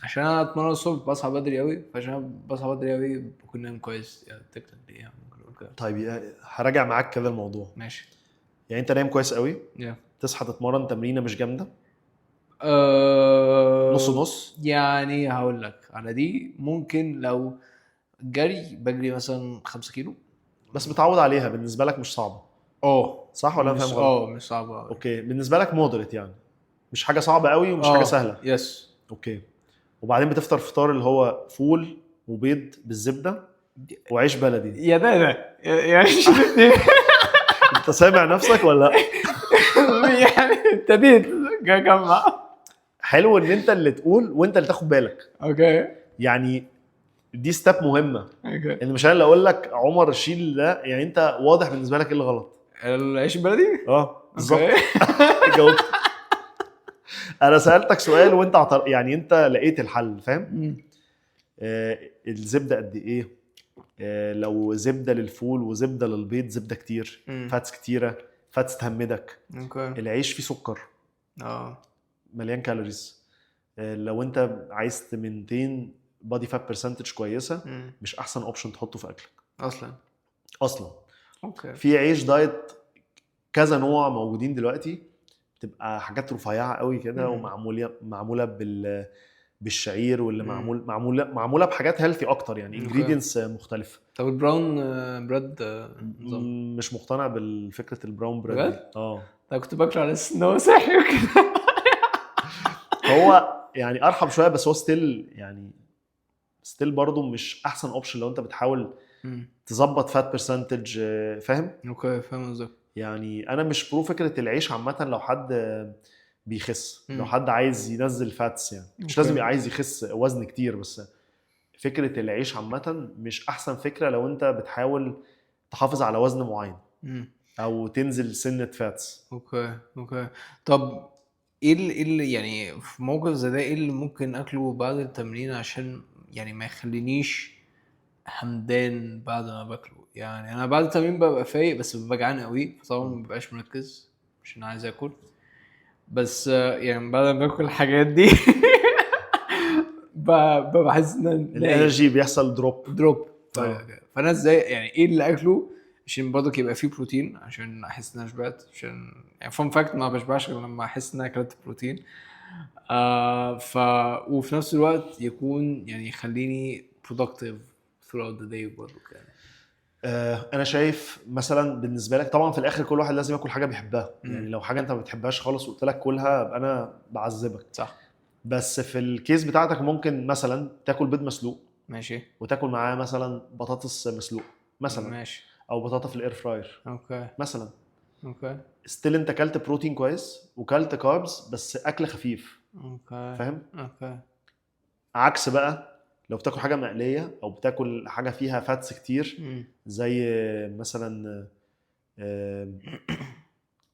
Speaker 2: عشان انا اتمرن الصبح بصحى بدري قوي، فعشان بصحى بدري قوي بكون نايم كويس يعني تكتب يعني ممكن اقول كده.
Speaker 1: طيب هراجع معاك كده الموضوع.
Speaker 2: ماشي.
Speaker 1: يعني انت نايم كويس قوي،
Speaker 2: yeah.
Speaker 1: تصحى تتمرن تمرينه مش جامده،
Speaker 2: نص
Speaker 1: نص
Speaker 2: يعني هقول لك على دي، ممكن لو جري بجري مثلا 5 كيلو
Speaker 1: بس متعود عليها، بالنسبه لك مش صعبه صح ولا انا
Speaker 2: مش
Speaker 1: فاهم غلط؟
Speaker 2: مش صعبه قوي.
Speaker 1: اوكي، بالنسبه لك مودريت يعني، مش حاجه صعبه قوي ومش حاجه سهله.
Speaker 2: يس.
Speaker 1: اوكي. وبعدين بتفطر فطار اللي هو فول وبيض بالزبده وعيش بلدي.
Speaker 2: يا ده يعني
Speaker 1: انت سامع نفسك ولا لا؟
Speaker 2: يعني ابتديت اجمع.
Speaker 1: حلو ان انت اللي تقول وانت اللي تاخد بالك.
Speaker 2: اوكي.
Speaker 1: يعني دي ستيب مهمه،
Speaker 2: اوكي.
Speaker 1: ان مش انا اللي اقول لك عمر شيل ده، يعني انت واضح بالنسبه لك ايه اللي غلط.
Speaker 2: العيش البلدي
Speaker 1: بالظبط. جاوبت. انا سالتك سؤال وانت يعني انت لقيت الحل، فاهم؟ الزبده قد ايه؟ لو زبده للفول وزبده للبيض، زبده كتير، فاتس كتيره، فاتس تهمدك. العيش فيه سكر، مليان كالوريز. لو انت عايز تمنتين بادي فات برسنتج كويسه، مش احسن اوبشن تحطه في اكلك اصلا.
Speaker 2: اوكي.
Speaker 1: في عيش دايت كذا نوع موجودين دلوقتي، بتبقى حاجات رفيعه قوي كده ومعموله بالشعير، واللي معموله بحاجات هيلثي اكتر، يعني انجريدينتس مختلفه.
Speaker 2: طب البراون بريد
Speaker 1: مش مقتنع بالفكره البراون بريد.
Speaker 2: انا كنت باكله على اساس ان هو صحي وكده.
Speaker 1: هو يعني ارحب شويه، بس هو ستيل برضه مش احسن اوبشن لو انت بتحاول تظبط فات برسنتج، فاهم؟
Speaker 2: اوكي فاهم قصدك.
Speaker 1: يعني انا مش برو فكره العيش عامه لو حد بيخس، لو حد عايز ينزل فاتس، يعني مش لازم يبقى عايز يخس وزن كتير، بس فكره العيش عامه مش احسن فكره لو انت بتحاول تحافظ على وزن معين او تنزل سنه فاتس.
Speaker 2: اوكي. طب ايه اللي يعني في موقف زي ده ايه اللي ممكن اكله بعد التمرين عشان يعني ما يخلينيش همدان بعد ما باكله؟ يعني انا بعد التمرين ببقى فايق بس ببقى جعان قوي، فطبعا ما ببقاش مركز عشان عايز اكل. بس يعني بعد ما باكل الحاجات دي بحس ان
Speaker 1: الانرجي بيحصل دروب.
Speaker 2: فانا ازاي يعني ايه اللي اكله عشان برضك يبقى فيه بروتين، عشان احس ان انا شبعت، عشان يعني فون فاكت ما بشبعش غير لما احس ان انا اكلت بروتين. وفي نفس الوقت يكون يعني يخليني productive throughout the day برضك يعني.
Speaker 1: انا شايف مثلا بالنسبه لك طبعا في الاخر كل واحد لازم ياكل حاجه بيحبها. يعني لو حاجه انت ما بتحبهاش خالص وقلت لك كلها يبقى انا بعذبك.
Speaker 2: صح.
Speaker 1: بس في الكيس بتاعتك ممكن مثلا تاكل بيض مسلوق،
Speaker 2: ماشي،
Speaker 1: وتاكل معاه مثلا بطاطس مسلوق مثلا،
Speaker 2: ماشي،
Speaker 1: او بطاطا في الاير فراير
Speaker 2: اوكي
Speaker 1: مثلا.
Speaker 2: اوكي
Speaker 1: ستيل انت كلت بروتين كويس وكلت كاربز، بس اكل خفيف.
Speaker 2: اوكي
Speaker 1: فاهم؟
Speaker 2: اوكي.
Speaker 1: عكس بقى لو بتاكل حاجه مقليه او بتاكل حاجه فيها فاتس كتير، زي مثلا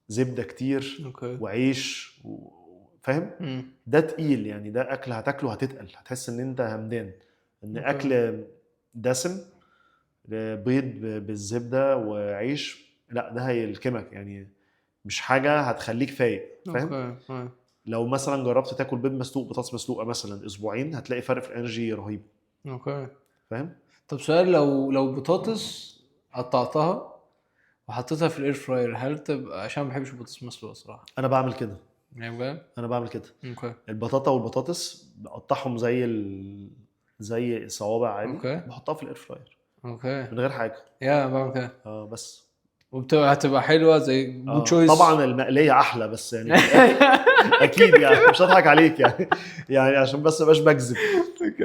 Speaker 1: زبده كتير
Speaker 2: اوكي.
Speaker 1: وعيش فاهم؟ ده تقيل، يعني ده اكل هتاكله هتتقل، هتحس ان انت همدان. ان
Speaker 2: اوكي.
Speaker 1: اكل دسم، بيض بالزبده وعيش، لا ده هيلكمك، يعني مش حاجه هتخليك فايق. فاهم؟
Speaker 2: اوكي.
Speaker 1: لو مثلا جربت تاكل بيض مسلوق بطاطس مسلوقه مثلا اسبوعين، هتلاقي فرق في الانرجي رهيب.
Speaker 2: اوكي.
Speaker 1: فاهم؟
Speaker 2: طب سؤال، لو بطاطس قطعتها وحطيتها في الاير فراير، هل تبقى، عشان ما بحبش البطاطس مسلوقه صراحه؟
Speaker 1: انا بعمل كده.
Speaker 2: يعني بجد
Speaker 1: انا بعمل كده.
Speaker 2: اوكي.
Speaker 1: البطاطا والبطاطس بقطعهم زي صوابع عادي،
Speaker 2: اوكي.
Speaker 1: بحطها في الاير فراير
Speaker 2: اوكي
Speaker 1: من غير حاجه.
Speaker 2: بعمل كده.
Speaker 1: بس
Speaker 2: هتبقى حلوه زي جود تشويس.
Speaker 1: طبعا المقليه احلى، بس يعني اكيد يعني مش هضحك عليك يعني عشان بس مبقاش بكذب.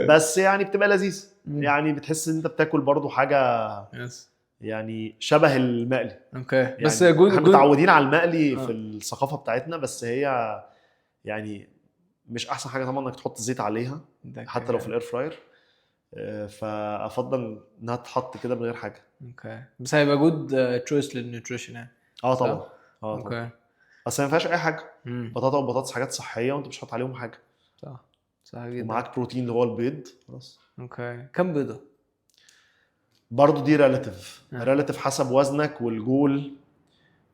Speaker 1: بس يعني بتبقى لذيذ، يعني بتحس ان انت بتاكل برضو حاجه يعني شبه المقلي.
Speaker 2: اوكي
Speaker 1: يعني
Speaker 2: بس
Speaker 1: احنا
Speaker 2: جود
Speaker 1: متعودين على المقلي
Speaker 2: آه.
Speaker 1: في الثقافه بتاعتنا، بس هي يعني مش احسن حاجه طبعا انك تحط زيت عليها حتى لو في الاير فراير. فافضل انها تتحط كده من غير حاجه.
Speaker 2: اوكي بس هيبقى جود تشويس للنيوتريشن يعني.
Speaker 1: اه
Speaker 2: صح؟
Speaker 1: طبعا. اه طبعا.
Speaker 2: اوكي
Speaker 1: اصل ما فيهاش اي حاجه،
Speaker 2: امم
Speaker 1: بطاطا وبطاطس حاجات صحيه وانت مش حاطط عليهم حاجه،
Speaker 2: صح صح جدا.
Speaker 1: ومعاك بروتين اللي هو البيض خلاص.
Speaker 2: اوكي كم بيضة؟
Speaker 1: برضو دي ريلاتيف
Speaker 2: آه.
Speaker 1: ريلاتيف حسب وزنك والجول،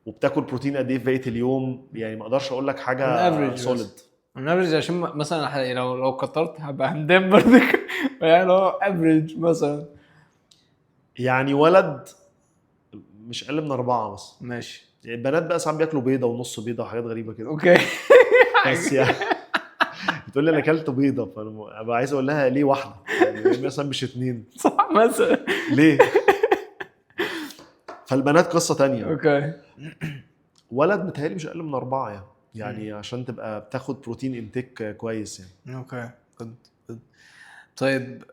Speaker 1: وبتاكل بروتين قد ايه في بقيه اليوم. يعني ما اقدرش اقول لك
Speaker 2: on
Speaker 1: حاجه
Speaker 2: average
Speaker 1: سوليد.
Speaker 2: بس on average عشان مثلا لو كترت هبقى همدان برضك يعني لو average مثلا.
Speaker 1: يعني ولد مش اقل من 4 مثلا.
Speaker 2: ماشي
Speaker 1: يعني البنات بقى ساعات بياكلوا بيضه ونص بيضه وحاجات غريبه كده.
Speaker 2: اوكي
Speaker 1: بس يعني بتقول لي انا اكلت بيضه، فانا ابقى عايز اقول لها ليه واحده يعني مثلا مش 2
Speaker 2: صح مثلا.
Speaker 1: ليه. فالبنات قصه تانية.
Speaker 2: اوكي
Speaker 1: ولد متهيألي مش اقل من 4 يعني عشان تبقى بتاخد بروتين انتيك كويس يعني.
Speaker 2: اوكي good. طيب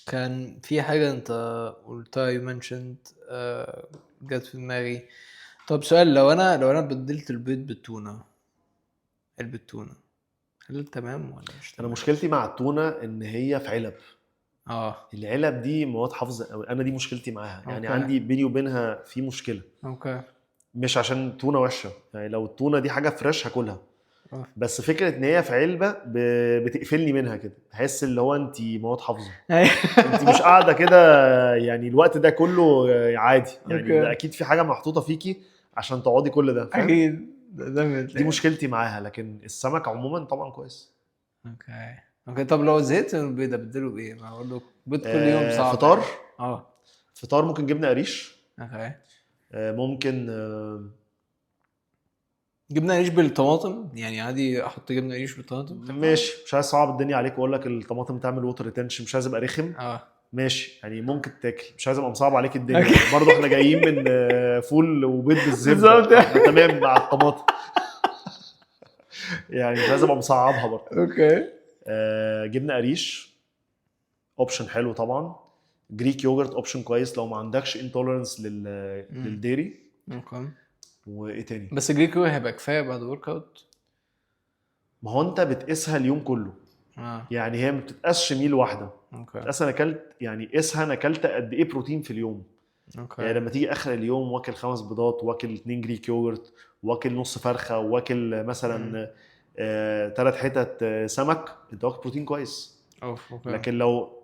Speaker 2: كان في حاجة انت قلتها you mentioned جت في دماغي. طب سؤال، لو انا بدلت البيض بالتونة، البتونة هل تمام ولا مش
Speaker 1: انا
Speaker 2: تمام؟
Speaker 1: مشكلتي مع التونه ان هي في علب.
Speaker 2: اه
Speaker 1: العلب دي مواد حافظه قوي، انا دي مشكلتي معاها. يعني
Speaker 2: أوكي.
Speaker 1: عندي بيني وبينها في مشكله،
Speaker 2: اوكي
Speaker 1: مش عشان التونه وحشه. يعني لو التونه دي حاجه فريش هاكلها،
Speaker 2: آه.
Speaker 1: بس فكره ان هي في علبه بتقفلني منها كده. بحس اللي هو انت مواد حافظه، انت مش قاعده كده يعني الوقت ده كله عادي. يعني ده
Speaker 2: اوكي
Speaker 1: اكيد في حاجه محطوطه فيكي عشان تقعدي كل ده، فاهم؟
Speaker 2: اكيد ده
Speaker 1: دي
Speaker 2: بتلاقي.
Speaker 1: مشكلتي معاها. لكن السمك عموما طبعا كويس.
Speaker 2: اوكي طب لو زهقت من البيض ابدله بايه؟ ما اقول له بيض كل يوم صعب
Speaker 1: فطار.
Speaker 2: يعني. اه
Speaker 1: فطار ممكن جبنه قريش.
Speaker 2: اوكي
Speaker 1: ممكن
Speaker 2: جبنه قريش بالطماطم يعني عادي، احط جبنه قريش بالطماطم تنفع؟
Speaker 1: ماشي. مش عايز صعب الدنيا عليك واقول لك الطماطم تعمل ووتر ريتنشن، مش عايز ابقى رخم.
Speaker 2: اه
Speaker 1: ماشي يعني ممكن تاكل، مش عايز ابقى مصعب عليك الدنيا.
Speaker 2: أوكي.
Speaker 1: يعني برضه احنا جايين من فول وبيض
Speaker 2: بالظبط.
Speaker 1: بالزبده، فاحنا تمام مع الطماطم. يعني مش عايز ابقى مصعبها برضه.
Speaker 2: اوكي
Speaker 1: جبنه قريش اوبشن حلو طبعا. جريك يوجرت اوبشن كويس لو ما عندكش انتولرنس للديري.
Speaker 2: اوكي
Speaker 1: وايه تاني؟
Speaker 2: بس جريكو هيبقى كفايه بعد ورك اوت؟
Speaker 1: ما هو انت بتقيسها اليوم كله. يعني هي ما بتتقاسش ميل واحده.
Speaker 2: اوكي
Speaker 1: بتتقاس انا اكلت، يعني قيسها انا اكلت قد ايه بروتين في اليوم.
Speaker 2: اوكي
Speaker 1: يعني لما تيجي اخر اليوم واكل 5 بيضات واكل 2 جريك يوجرت واكل نص فرخه واكل مثلا 3 حتت سمك، انت واكل بروتين كويس.
Speaker 2: اوكي
Speaker 1: لكن لو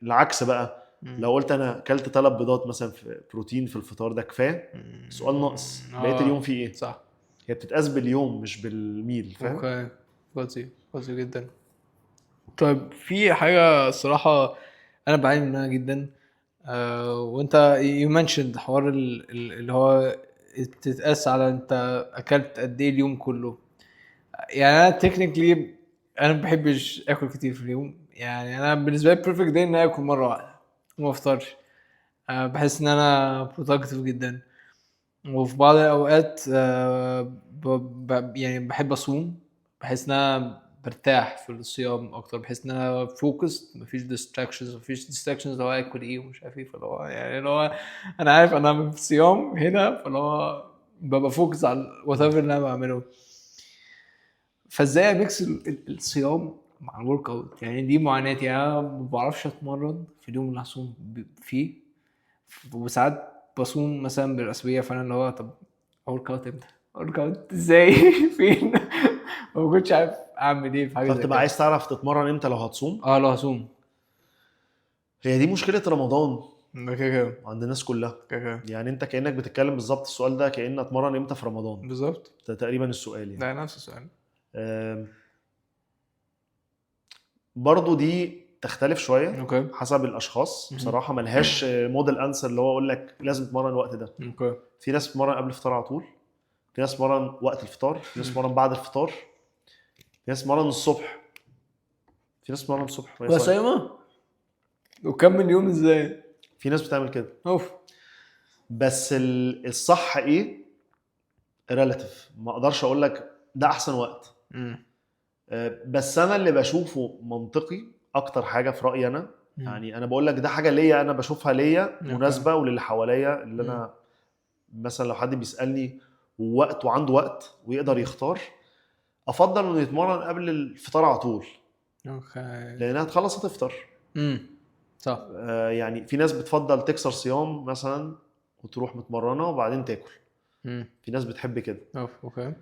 Speaker 1: العكس بقى، لو قلت انا اكلت 3 بيضات مثلا في بروتين في الفطار ده كفايه، سؤال ناقص بقيه اليوم فيه ايه؟
Speaker 2: صح.
Speaker 1: هي بتتقاس باليوم مش بالميل، فاهم؟
Speaker 2: اوكي قصدي جدا. طيب في حاجة الصراحة أنا بعاني منها جدا وأنت you mentioned حوار اللي هو تتقاس على أنت أكلت قد إيه اليوم كله. يعني أنا technically أنا ما بحبش آكل كتير في اليوم. يعني أنا بالنسبة لي perfect day إن أنا آكل مرة واحدة وما أفطرش. بحس إن أنا productive جدا. وفي بعض الأوقات يعني بحب أصوم. بحس إن أنا برتاح في الصيام أكتر، بحس إن أنا فوكس، مفيش distractions لو آكل إيه ومش عارف إيه. فاللي هو يعني اللي هو أنا عارف أنا في الصيام هنا، فاللي هو ببقى فوكس على whatever اللي أنا بعمله. فإزاي أميكس الصيام مع الورك أوت؟ يعني دي معاناتي. أنا ما بعرفش أتمرن في اليوم اللي هصوم فيه، وساعات بصوم مثلا بالاسبوعيه. فانا اللي هو طب ورك اوت امتى؟ ورك اوت ازاي؟ فين؟ ما كنتش عارف اعمل ايه في حاجه زي
Speaker 1: فبتبقى
Speaker 2: كده.
Speaker 1: عايز تعرف تتمرن امتى لو هتصوم.
Speaker 2: لو هصوم
Speaker 1: هي دي مشكله رمضان
Speaker 2: ده كده
Speaker 1: عند الناس كلها.
Speaker 2: كده
Speaker 1: يعني انت كانك بتتكلم بالظبط السؤال ده كأن اتمرن امتى في رمضان.
Speaker 2: بالظبط.
Speaker 1: ده تقريبا السؤال يعني.
Speaker 2: ده نفس السؤال.
Speaker 1: آم، برضو دي تختلف شويه
Speaker 2: اوكي
Speaker 1: حسب الاشخاص. بصراحه ملهاش موديل انسر اللي هو اقول لك لازم تتمرن الوقت ده.
Speaker 2: اوكي
Speaker 1: في ناس بتتمرن قبل الفطار على طول، في ناس بتتمرن وقت الفطار، في ناس بتتمرن بعد الفطار، في ناس بتتمرن الصبح، في ناس بتتمرن الصبح وهي صايمة.
Speaker 2: وصايمه وكمل يوم ازاي؟
Speaker 1: في ناس بتعمل كده.
Speaker 2: اوف
Speaker 1: بس الصح ايه؟ ريلاتيف. ما اقدرش اقول لك ده احسن وقت. بس انا اللي بشوفه منطقي اكتر حاجه في رايي انا يعني انا بقول لك ده حاجه ليا انا بشوفها ليا مناسبه وللي حواليا اللي انا مثلا لو حد بيسالني ووقت وعنده وقت ويقدر يختار افضل انه يتمرن قبل الفطار على طول.
Speaker 2: اوكي.
Speaker 1: لانها تخلص هتفطر.
Speaker 2: صح.
Speaker 1: يعني في ناس بتفضل تكسر صيام مثلا وتروح متمرنه وبعدين تاكل. في ناس بتحب كده.
Speaker 2: اوكي.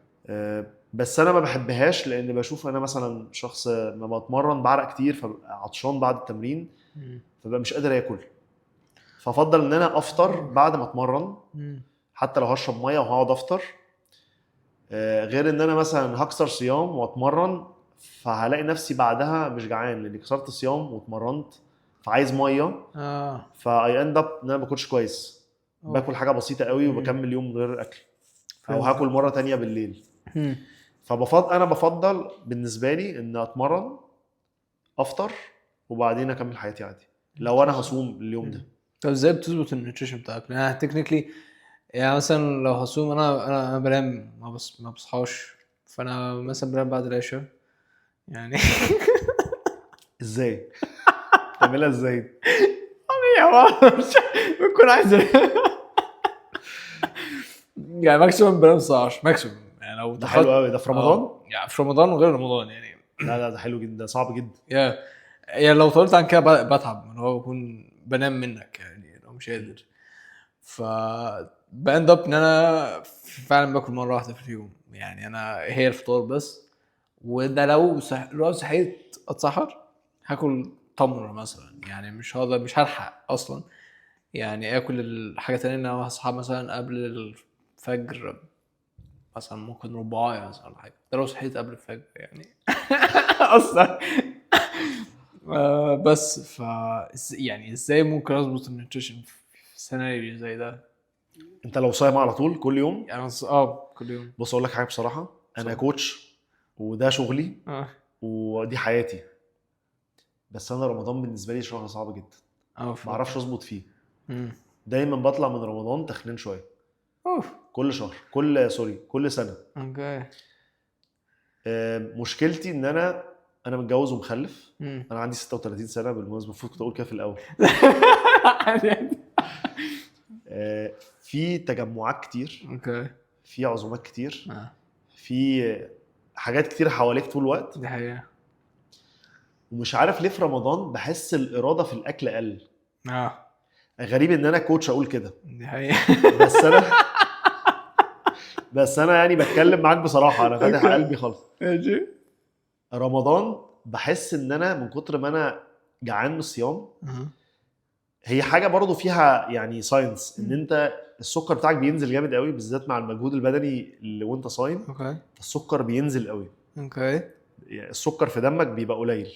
Speaker 1: بس انا ما بحبهاش لان بشوف انا مثلا شخص ما بتمرن بعرق كتير فببقى عطشان بعد التمرين فبقى مش قادر اكل. فافضل ان انا افطر بعد ما اتمرن حتى لو هشرب ميه وهقعد افطر. غير ان انا مثلا هكسر صيام واتمرن فهلاقي نفسي بعدها مش جعان لاني كسرت الصيام واتمرنت فعايز ميه. فاي اند اب ان انا ما باكلش كويس. باكل حاجه بسيطه قوي وبكمل يوم من غير اكل او هاكل مره تانية بالليل. انا بفضل بالنسبه لي ان اتمرن افطر وبعدين اكمل حياتي عادي لو انا هصوم اليوم ده.
Speaker 2: طب ازاي بتظبط النيوتريشن بتاعك؟ انا تكنيكلي يعني مثلا لو هصوم انا بنام ما بصحاش فانا مثلا بنام بعد العشاء يعني.
Speaker 1: ازاي تعملها ازاي؟
Speaker 2: بكون عايز يعني ماكسيموم بنام الساعه 10 ماكسيموم يعني لو
Speaker 1: ده حلو قوي ده في رمضان.
Speaker 2: يعني في رمضان وغير رمضان يعني.
Speaker 1: لا ده حلو جدا صعب جدا.
Speaker 2: يعني لو طولت عن كده بتعب من هو بكون بنام منك يعني لو مش قادر. ف باند اب ان انا فعلا باكل مره واحده في اليوم يعني انا هي الفطار بس. وده لو صحيت اتسحر هاكل تمر مثلا يعني مش هلحق اصلا يعني اكل الحاجه تانية. انا هصحى مثلا قبل الفجر مثلا ممكن رباعية مثلا ولا حاجه ده لو صحيت قبل الفجر يعني. اصلا بس يعني ازاي ممكن اظبط النيوتريشن في سيناريو زي ده؟
Speaker 1: انت لو صايم على طول كل يوم
Speaker 2: يعني كل يوم.
Speaker 1: بص اقول لك حاجه بصراحه انا كوتش وده شغلي ودي حياتي. بس انا رمضان بالنسبه لي شهر صعب جدا ما اعرفش اظبط فيه. دايما بطلع من رمضان تخنين شويه كل شهر كل سنه.
Speaker 2: اوكي.
Speaker 1: مشكلتي ان انا متجوز ومخلف. انا عندي 36 سنه بالمناسبه المفروض كنت اقول كده في الاول. في تجمعات كتير.
Speaker 2: اوكي.
Speaker 1: في عزومات كتير. في حاجات كتير حواليك طول الوقت.
Speaker 2: دي حقيقة.
Speaker 1: ومش عارف ليه في رمضان بحس الإرادة في الأكل قل. غريب ان انا كوتش اقول كده.
Speaker 2: دي حقيقة.
Speaker 1: بس انا يعني بتكلم معاك بصراحة انا فاتح قلبي خالص.
Speaker 2: ماشي.
Speaker 1: رمضان بحس ان انا من كتر ما انا جعان من الصيام هي حاجة برضو فيها يعني ساينس ان انت السكر بتاعك بينزل جامد قوي بالذات مع المجهود البدني اللي وانت صايم. السكر بينزل قوي. يعني السكر في دمك بيبقى قليل.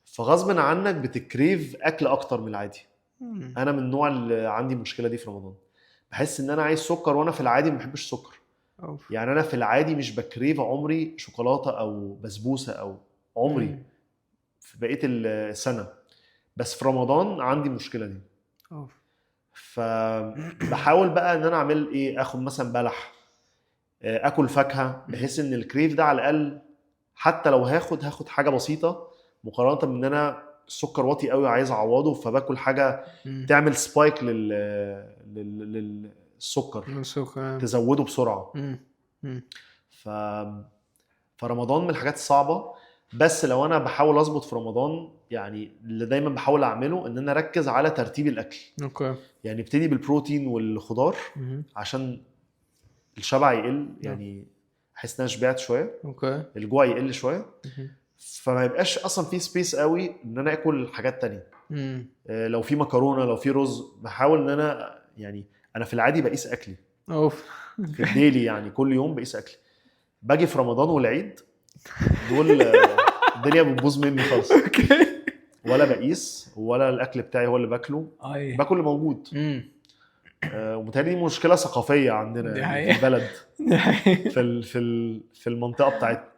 Speaker 1: فغصب عنك بتكريف اكل اكتر من العادي. انا من النوع اللي عندي مشكله دي في رمضان. بحس ان انا عايز سكر وانا في العادي ما بحبش سكر. يعني انا في العادي مش بكريف عمري شوكولاته او بسبوسه او عمري في بقيه السنه. بس في رمضان عندي المشكله دي. فبحاول بقى ان انا اعمل ايه اخد مثلا بلح اكل فاكهه بحيث ان الكريف ده على الاقل حتى لو هاخد حاجه بسيطه مقارنه بان انا السكر واطي قوي عايز اعوضه فباكل حاجه تعمل سبايك للسكر تزوده بسرعه. فرمضان من الحاجات الصعبه. بس لو انا بحاول اظبط في رمضان يعني اللي دايما بحاول اعمله ان انا اركز على ترتيب الاكل. يعني ابتدي بالبروتين والخضار عشان الشبع يقل يعني احس ان انا شبعت شويه. الجوع يقل شويه. فما يبقاش اصلا في سبيس قوي ان انا اكل حاجات تانية. لو في مكرونه لو في رز بحاول ان انا يعني انا في العادي بقيس اكلي في الديلي يعني كل يوم بقيس اكلي. باجي في رمضان والعيد دول الدنيا بتبوظ مني خالص. ولا بقيس ولا الاكل بتاعي هو اللي باكله. باكل اللي موجود. ومتهيألي دي مشكله ثقافيه عندنا يعني في البلد في المنطقه بتاعتنا.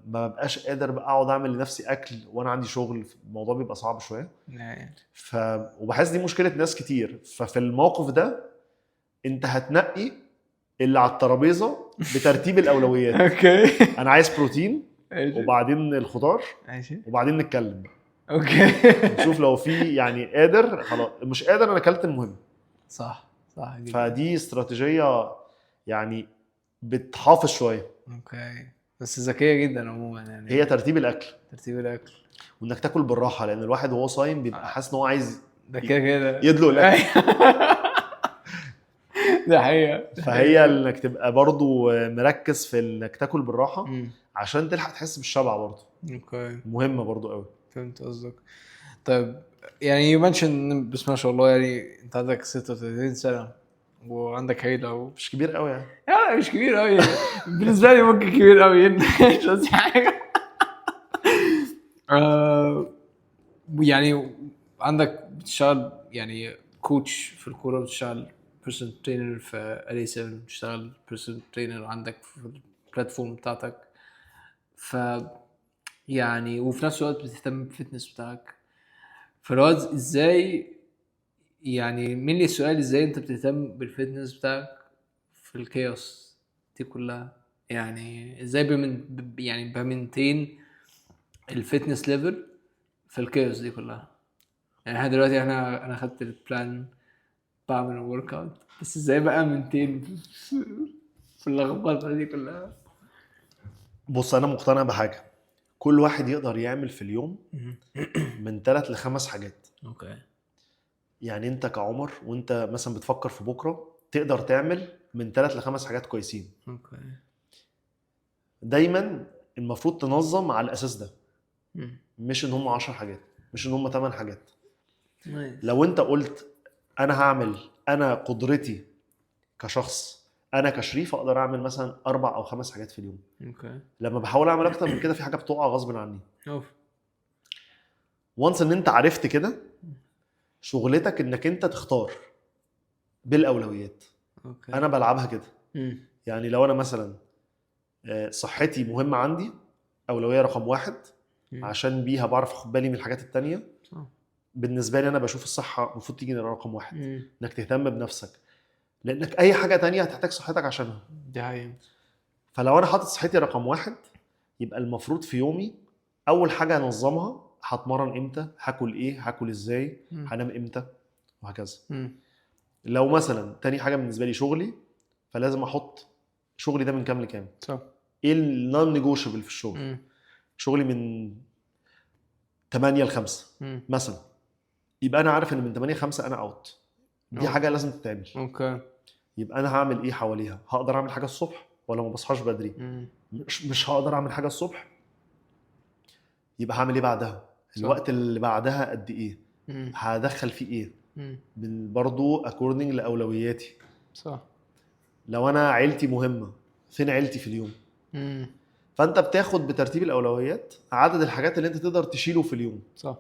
Speaker 1: ما ببقاش قادر بقى اقعد اعمل لنفسي اكل وانا عندي شغل. الموضوع بيبقى صعب شويه. وبحس دي مشكله ناس كتير. ففي الموقف ده انت هتنقي اللي على الترابيزه بترتيب الاولويات. انا عايز بروتين وبعدين الخضار وبعدين نتكلم.
Speaker 2: اوكي.
Speaker 1: نشوف لو في يعني قادر خلاص، مش قادر انا اكلت المهم.
Speaker 2: صح جدا.
Speaker 1: فدي استراتيجيه يعني بتحافظ شويه.
Speaker 2: اوكي، بس ذكيه جدا عموما يعني.
Speaker 1: هي ترتيب الاكل وانك تاكل بالراحه، لان الواحد وهو صايم بيبقى حاسس ان هو عايز
Speaker 2: ده كده
Speaker 1: يدلق الاكل.
Speaker 2: ده حقيقه.
Speaker 1: فهي انك تبقى برضو مركز في انك تاكل بالراحه عشان تلحق تحس بالشبع برضو.
Speaker 2: اوكي،
Speaker 1: مهمه برضو قوي.
Speaker 2: فهمت قصدك. طيب يعني يو منشن، بس ما شاء الله يعني انت عندك 36 سنه وعندك عيله
Speaker 1: مش كبير قوي يعني.
Speaker 2: لا مش كبير قوي بالنسبه لي ممكن كبير قوي مش قصدي حاجه. يعني عندك بتشتغل يعني كوتش في الكوره، بتشتغل بيرسونال ترينر في الي 7، بتشتغل بيرسونال ترينر عندك في البلاتفورم بتاعتك، ف يعني وفي نفس الوقت بتهتم بالفتنس بتاعك. فالوقت ازاي يعني من لي السؤال، ازاي انت بتهتم بالفتنس بتاعك في الكيوس دي كلها؟ يعني ازاي يعني بمنتين الفتنس ليفل في الكيوس دي كلها؟ يعني احنا دلوقتي انا خدت البلان، بعمل ورك اوت، بس ازاي بقى منتين في اللخبطه دي كلها؟
Speaker 1: بص انا مقتنع بحاجه، كل واحد يقدر يعمل في اليوم من 3 ل5 حاجات.
Speaker 2: اوكي.
Speaker 1: يعني انت كعمر وانت مثلا بتفكر في بكره تقدر تعمل من 3 ل5 حاجات كويسين.
Speaker 2: اوكي.
Speaker 1: دايما المفروض تنظم على الاساس ده، مش ان هم 10 حاجات، مش ان هم 8 حاجات. لو انت قلت انا هعمل، انا قدرتي كشخص، انا كشريف اقدر اعمل مثلا 4 أو 5 حاجات في اليوم.
Speaker 2: اوكي.
Speaker 1: لما بحاول اعمل اكتر من كده في حاجه بتقع غصب عني.
Speaker 2: اوف.
Speaker 1: وانس ان انت عرفت كده، شغلتك انك انت تختار بالاولويات.
Speaker 2: اوكي.
Speaker 1: انا بلعبها كده. يعني لو انا مثلا صحتي مهمه عندي، اولويه رقم 1 عشان بيها بعرف اخد بالي من الحاجات التانية. بالنسبه لي انا بشوف الصحه المفروض تيجي رقم 1، انك تهتم بنفسك، لانك اي حاجه تانية هتحتاج صحتك عشانها.
Speaker 2: دي حقيقة.
Speaker 1: فلو انا حاطط صحتي رقم 1، يبقى المفروض في يومي اول حاجه انظمها هتمرن امتى، هاكل ايه، هاكل ازاي، هنام امتى، وهكذا. لو مثلا تاني حاجه بالنسبه لي شغلي، فلازم احط شغلي ده من كام لكام.
Speaker 2: صح.
Speaker 1: ايه النون نيجوشبل في الشغل؟ شغلي من 8 ل 5 مثلا، يبقى انا عارف ان من 8 ل 5 انا اوت، دي حاجه لازم تتعمل.
Speaker 2: اوكي.
Speaker 1: يبقى انا هعمل ايه حواليها؟ هقدر اعمل حاجه الصبح ولا ما بصحاش بدري؟ مش هقدر اعمل حاجه الصبح، يبقى هعمل ايه بعدها؟ الوقت اللي بعدها قد ايه؟ هدخل فيه ايه؟ برضو اكوردنج لاولوياتي.
Speaker 2: صح.
Speaker 1: لو انا عيلتي مهمه، فين عيلتي في اليوم؟ فانت بتاخد بترتيب الاولويات عدد الحاجات اللي انت تقدر تشيله في اليوم.
Speaker 2: صح.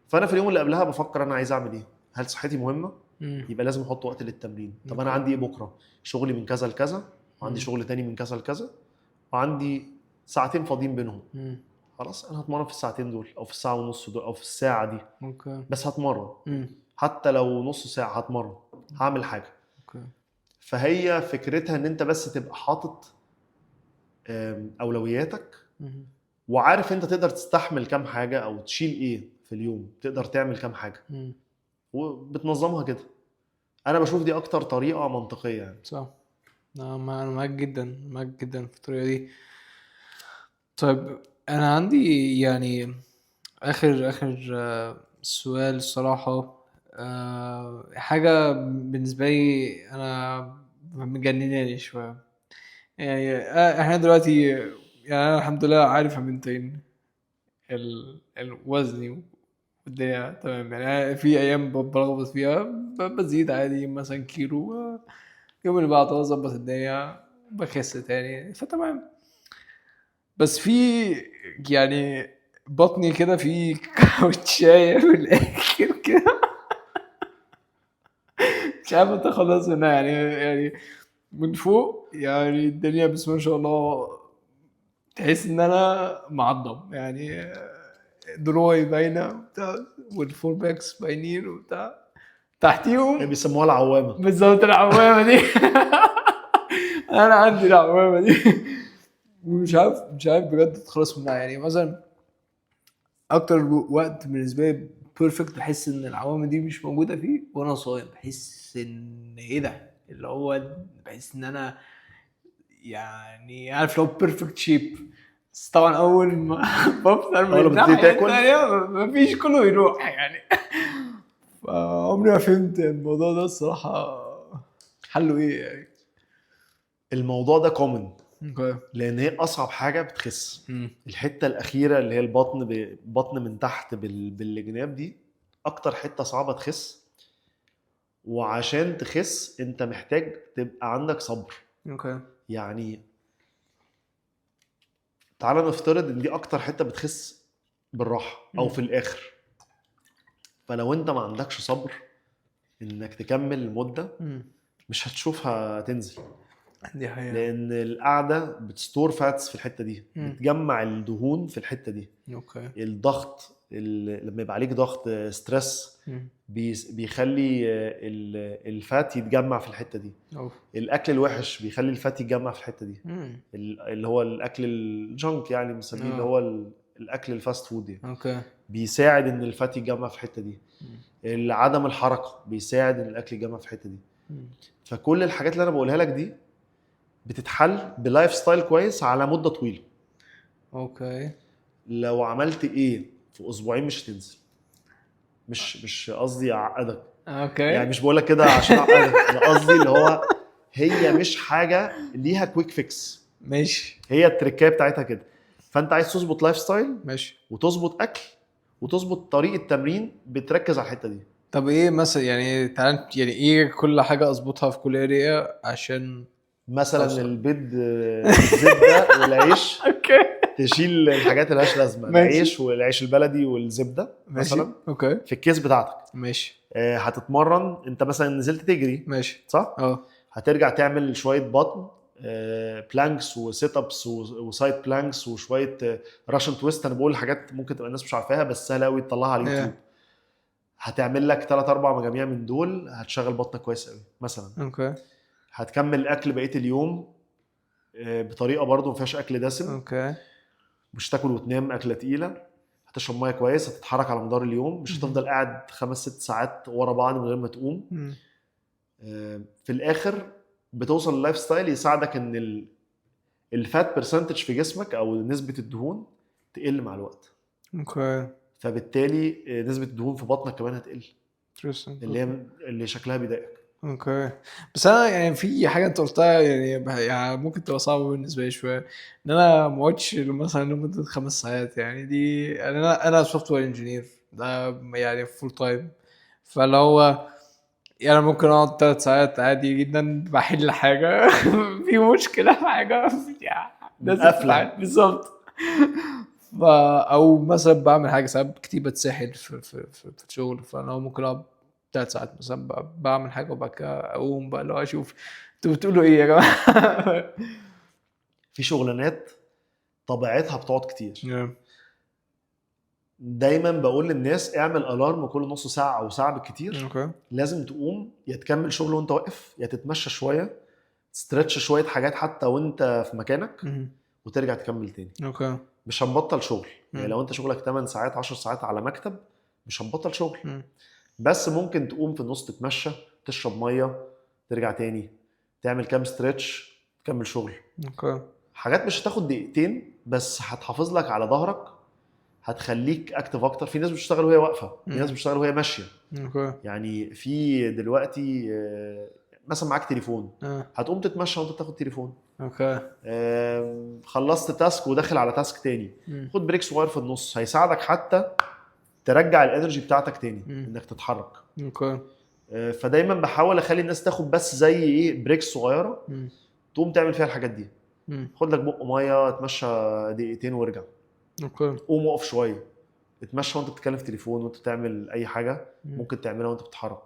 Speaker 1: فانا في اليوم اللي قبلها بفكر انا عايز اعمل ايه. هل صحتي مهمه؟ يبقى لازم احط وقت للتمرين. طب انا عندي ايه بكره؟ شغلي من كذا لكذا، وعندي شغل تاني من كذا لكذا، وعندي ساعتين فاضيين بينهم. خلاص انا هتمرن في الساعتين دول، او في الساعه ونص دول، او في الساعه دي.
Speaker 2: اوكي.
Speaker 1: بس هتمرن. حتى لو نص ساعه هتمرن، هعمل حاجه.
Speaker 2: اوكي.
Speaker 1: فهي فكرتها ان انت بس تبقى حاطط اولوياتك، وعارف انت تقدر تستحمل كام حاجه او تشيل ايه في اليوم، تقدر تعمل كام حاجه، وبتنظمها كده. انا بشوف دي اكتر طريقه منطقيه يعني.
Speaker 2: صح. انا معاك جدا في الطريقه دي. طيب انا عندي يعني اخر سؤال الصراحه، حاجه بالنسبه لي انا مجنناني شويه. يعني احنا دلوقتي يعني انا الحمد لله عارف امنتين الوزن والدنيا تمام. يعني في ايام بلخبط فيها، بزيد عادي مثلا كيلو، يوم اللي بعده اظبط الدنيا بخس تاني، فتمام. بس في يعني بطني كده في كاوتشايه في الاخر كده مش عارف اتخلص منها. يعني من فوق يعني الدنيا بسم الله ما شاء الله، تحس ان انا معضم يعني، دروي باينه وبتاع، والفور باكس باينين وبتاع، تحتيهم
Speaker 1: بيسموها العوامه.
Speaker 2: بالظبط العوامه دي انا عندي العوامه دي ومش عارف بجد اتخلص منها. يعني مثلا اكتر وقت بالنسبه لي بيرفكت بحس ان العوامل دي مش موجوده فيه وانا صايم. بحس ان ايه ده اللي هو، بحس ان انا يعني عارف لو بيرفكت شيب. بس طبعا اول ما بفطر من
Speaker 1: اول ما تبتدي
Speaker 2: الناحيه
Speaker 1: تاكل
Speaker 2: التانيه مفيش، كله يروح يعني. فعمري ما فهمت الموضوع ده الصراحه، حله ايه يعني.
Speaker 1: الموضوع ده كومن،
Speaker 2: اوكي.
Speaker 1: لان هي اصعب حاجه بتخس. الحته الاخيره اللي هي البطن، بطن من تحت بالجناب دي اكتر حته صعبه تخس. وعشان تخس انت محتاج تبقى عندك صبر.
Speaker 2: اوكي.
Speaker 1: يعني تعال نفترض ان دي اكتر حته بتخس بالراحه او في الاخر. فلو انت ما عندكش صبر انك تكمل المده مش هتشوفها تنزل،
Speaker 2: دي حقيقة.
Speaker 1: لان القعده بتستور فاتس في الحته دي، بتجمع الدهون في الحته دي.
Speaker 2: اوكي.
Speaker 1: الضغط لما يبقى عليك ضغط ستريس بيخلي الفات يتجمع في الحته دي. الاكل الوحش بيخلي الفات يتجمع في الحته دي. اللي هو الاكل الجنك يعني بنسميه، اللي هو الاكل الفاست فود يعني.
Speaker 2: اوكي.
Speaker 1: بيساعد ان الفات يتجمع في الحته دي. عدم الحركه بيساعد ان الاكل يتجمع في الحته دي. فكل الحاجات اللي انا بقولها لك دي بتتحل بلايف ستايل كويس على مده طويله.
Speaker 2: اوكي.
Speaker 1: لو عملت ايه في اسبوعين مش هتنزل. مش قصدي اعقدك،
Speaker 2: اوكي.
Speaker 1: يعني مش بقول لك كده عشان اعقدك، انا قصدي اللي هو هي مش حاجه ليها كويك فيكس.
Speaker 2: ماشي.
Speaker 1: هي التركية بتاعتها كده. فانت عايز تظبط لايف ستايل
Speaker 2: ماشي.
Speaker 1: وتظبط اكل وتظبط طريقه تمرين بتركز على الحته دي.
Speaker 2: طب ايه مثلا يعني، تعال يعني ايه كل حاجه اظبطها في كل اريا عشان
Speaker 1: مثلا
Speaker 2: أوصل.
Speaker 1: البيض بالزبده والعيش.
Speaker 2: اوكي.
Speaker 1: تشيل الحاجات اللي مالهاش لازمه،
Speaker 2: ماشي.
Speaker 1: العيش والعيش البلدي والزبده
Speaker 2: ماشي.
Speaker 1: مثلا
Speaker 2: اوكي.
Speaker 1: في الكيس بتاعتك.
Speaker 2: ماشي.
Speaker 1: هتتمرن انت مثلا نزلت تجري
Speaker 2: ماشي.
Speaker 1: صح،
Speaker 2: اه.
Speaker 1: هترجع تعمل شويه بطن، بلانكس وسيت ابس وسايد بلانكس وشويه راشن تويست. انا بقول حاجات ممكن تبقى الناس مش عارفاها بس سهله قوي تطلعها على اليوتيوب. هتعمل لك 3 4 مجاميع من دول هتشغل بطنك كويس قوي مثلا.
Speaker 2: اوكي.
Speaker 1: هتكمل الاكل بقيه اليوم بطريقه برضو ما فيهاش اكل دسم.
Speaker 2: اوكي.
Speaker 1: مش تاكل وتنام اكله تقيله. هتشرب ميه كويس، هتتحرك على مدار اليوم، مش هتفضل قاعد 5 6 ساعات ورا بعض من غير ما تقوم. في الاخر بتوصل للايف ستايل يساعدك ان الفات برسنتج في جسمك او نسبه الدهون تقل مع الوقت.
Speaker 2: اوكي.
Speaker 1: فبالتالي نسبه الدهون في بطنك كمان هتقل، اللي هي
Speaker 2: اوكي.
Speaker 1: اللي شكلها بيضايقك.
Speaker 2: اوكي. بس انا يعني في حاجه انت قلتها يعني ممكن تبقى صعبه بالنسبه لي شويه، ان انا ما اقعدش مثلا لمده 5 ساعات. يعني دي يعني انا سوفت وير انجينير ده يعني فول تايم. فاللي هو يعني ممكن اقعد 3 ساعات عادي جدا بحل حاجه في مشكله في حاجه يعني لازم
Speaker 1: قافله.
Speaker 2: تتعامل بالظبط. او مثلا بعمل حاجه ساعات كتير بتسحل في الشغل، فانا ممكن اقعد 3 ساعات مثلا بعمل حاجه وبعد كده اقوم بقى لو اشوف انتوا بتقولوا ايه يا جماعه.
Speaker 1: في شغلانات طبيعتها بتقعد كتير.
Speaker 2: Yeah.
Speaker 1: دايما بقول للناس اعمل الارم كل نص ساعه او ساعه بالكتير.
Speaker 2: اوكي.
Speaker 1: لازم تقوم يا تكمل شغل وانت واقف، يا تتمشى شويه، ستريتش شويه حاجات حتى وانت في مكانك، وترجع تكمل تاني.
Speaker 2: اوكي.
Speaker 1: مش هنبطل شغل. يعني لو انت شغلك 8 ساعات 10 ساعات على مكتب مش هنبطل شغل. بس ممكن تقوم في النص تتمشى، تشرب ميه، ترجع تاني، تعمل كام ستريتش، تكمل شغل.
Speaker 2: اوكي.
Speaker 1: حاجات مش هتاخد دقيقتين بس هتحافظ لك على ظهرك، هتخليك اكتف اكتر. في ناس بتشتغل وهي واقفه، في ناس بتشتغل وهي ماشيه.
Speaker 2: اوكي.
Speaker 1: يعني في دلوقتي مثلا معاك تليفون، هتقوم تتمشى وانت بتاخد تليفون.
Speaker 2: اوكي.
Speaker 1: خلصت تاسك وداخل على تاسك تاني، خد بريك صغير في النص هيساعدك حتى ترجع الانرجي بتاعتك تاني انك تتحرك.
Speaker 2: اوكي.
Speaker 1: فدايما بحاول اخلي الناس تاخد بس زي ايه بريك صغيره تقوم تعمل فيها الحاجات دي. خد لك بق ميه، اتمشى دقيقتين وارجع.
Speaker 2: اوكي.
Speaker 1: قوم وقف شويه، اتمشى وانت بتتكلم في تليفون وانت بتعمل اي حاجه ممكن تعملها وانت بتتحرك.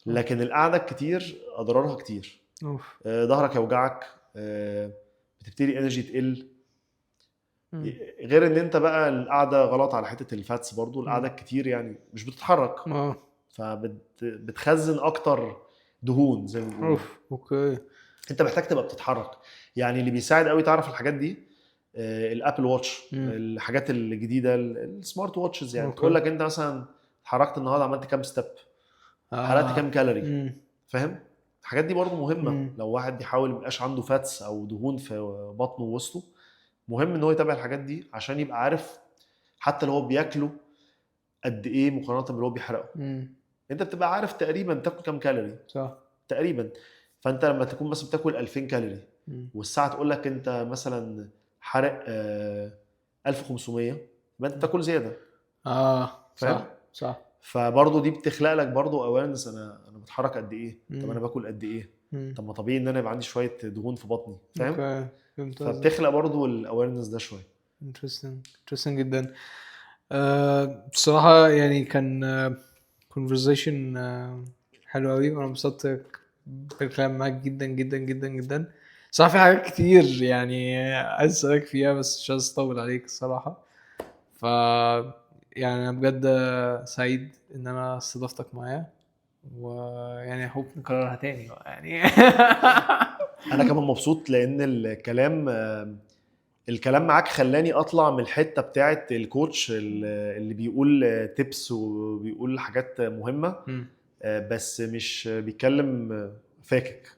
Speaker 1: لكن القعده كتير اضرارها كتير. ظهرك يوجعك، بتبتدي انرجي تقل. غير ان انت بقى القعده غلط على حته الفاتس برضو. القعده كتير يعني مش بتتحرك، فبتخزن اكتر دهون زي ما بيقولوا.
Speaker 2: اوكي.
Speaker 1: انت محتاج تبقى بتتحرك. يعني اللي بيساعد قوي تعرف الحاجات دي الابل واتش، الحاجات الجديده السمارت واتشز يعني تقول لك انت مثلا اتحركت النهارده عملت كام ستيب، حرقت كام كالوري. فاهم؟ الحاجات دي برضو مهمه. لو واحد بيحاول ميبقاش عنده فاتس او دهون في بطنه ووسطه، مهم ان هو يتابع الحاجات دي عشان يبقى عارف حتى لو هو بياكله قد ايه مقارنه باللي هو بيحرقه. انت بتبقى عارف تقريبا تاكل كام كالوري،
Speaker 2: صح
Speaker 1: تقريبا. فانت لما تكون مثلا بتاكل 2000 كالوري والساعه تقول لك انت مثلا حرق 1500، يبقى انت بتاكل زياده.
Speaker 2: صح صح.
Speaker 1: فبرضه دي بتخلق لك برضه اويرنس، انا بتحرك قد ايه، طب انا باكل قد ايه، طب ما طبيعي ان انا يبقى عندي شويه دهون في بطني. فاهم؟ فبتخلق برضه الاويرنس ده شويه.
Speaker 2: interesting جدا. بصراحه يعني كان conversation حلو قوي، وانا انبسطت بالكلام معاك جدا جدا جدا جدا. صح في حاجات كتير يعني عايز اسالك فيها بس مش عايز اطول عليك الصراحه. ف يعني انا بجد سعيد ان انا استضفتك معايا، ويعني هوب نكررها تاني يعني.
Speaker 1: انا كمان مبسوط لان الكلام معاك خلاني اطلع من الحته بتاعه الكوتش اللي بيقول تيبس وبيقول حاجات مهمه بس مش بيتكلم فاكك.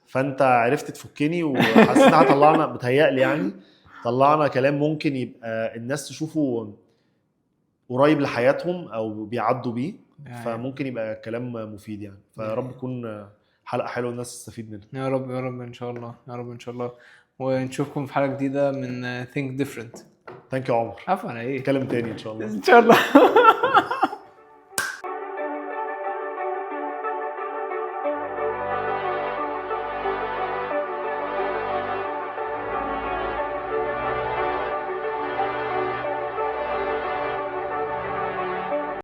Speaker 1: فانت عرفت تفكني وحسيت انها طلعنا بتهيألي يعني طلعنا كلام ممكن يبقى الناس تشوفه قريب لحياتهم او بيعدوا بيه، فممكن يبقى كلام مفيد يعني. فيا رب تكون حلقه حلوه الناس تستفيد منها.
Speaker 2: يا رب يا رب ان شاء الله، يا رب ان شاء الله. ونشوفكم في حلقه جديده من Think Different.
Speaker 1: ثانك يو عمر.
Speaker 2: عفوا على ايه،
Speaker 1: نتكلم تاني ان شاء الله.
Speaker 2: ان شاء الله.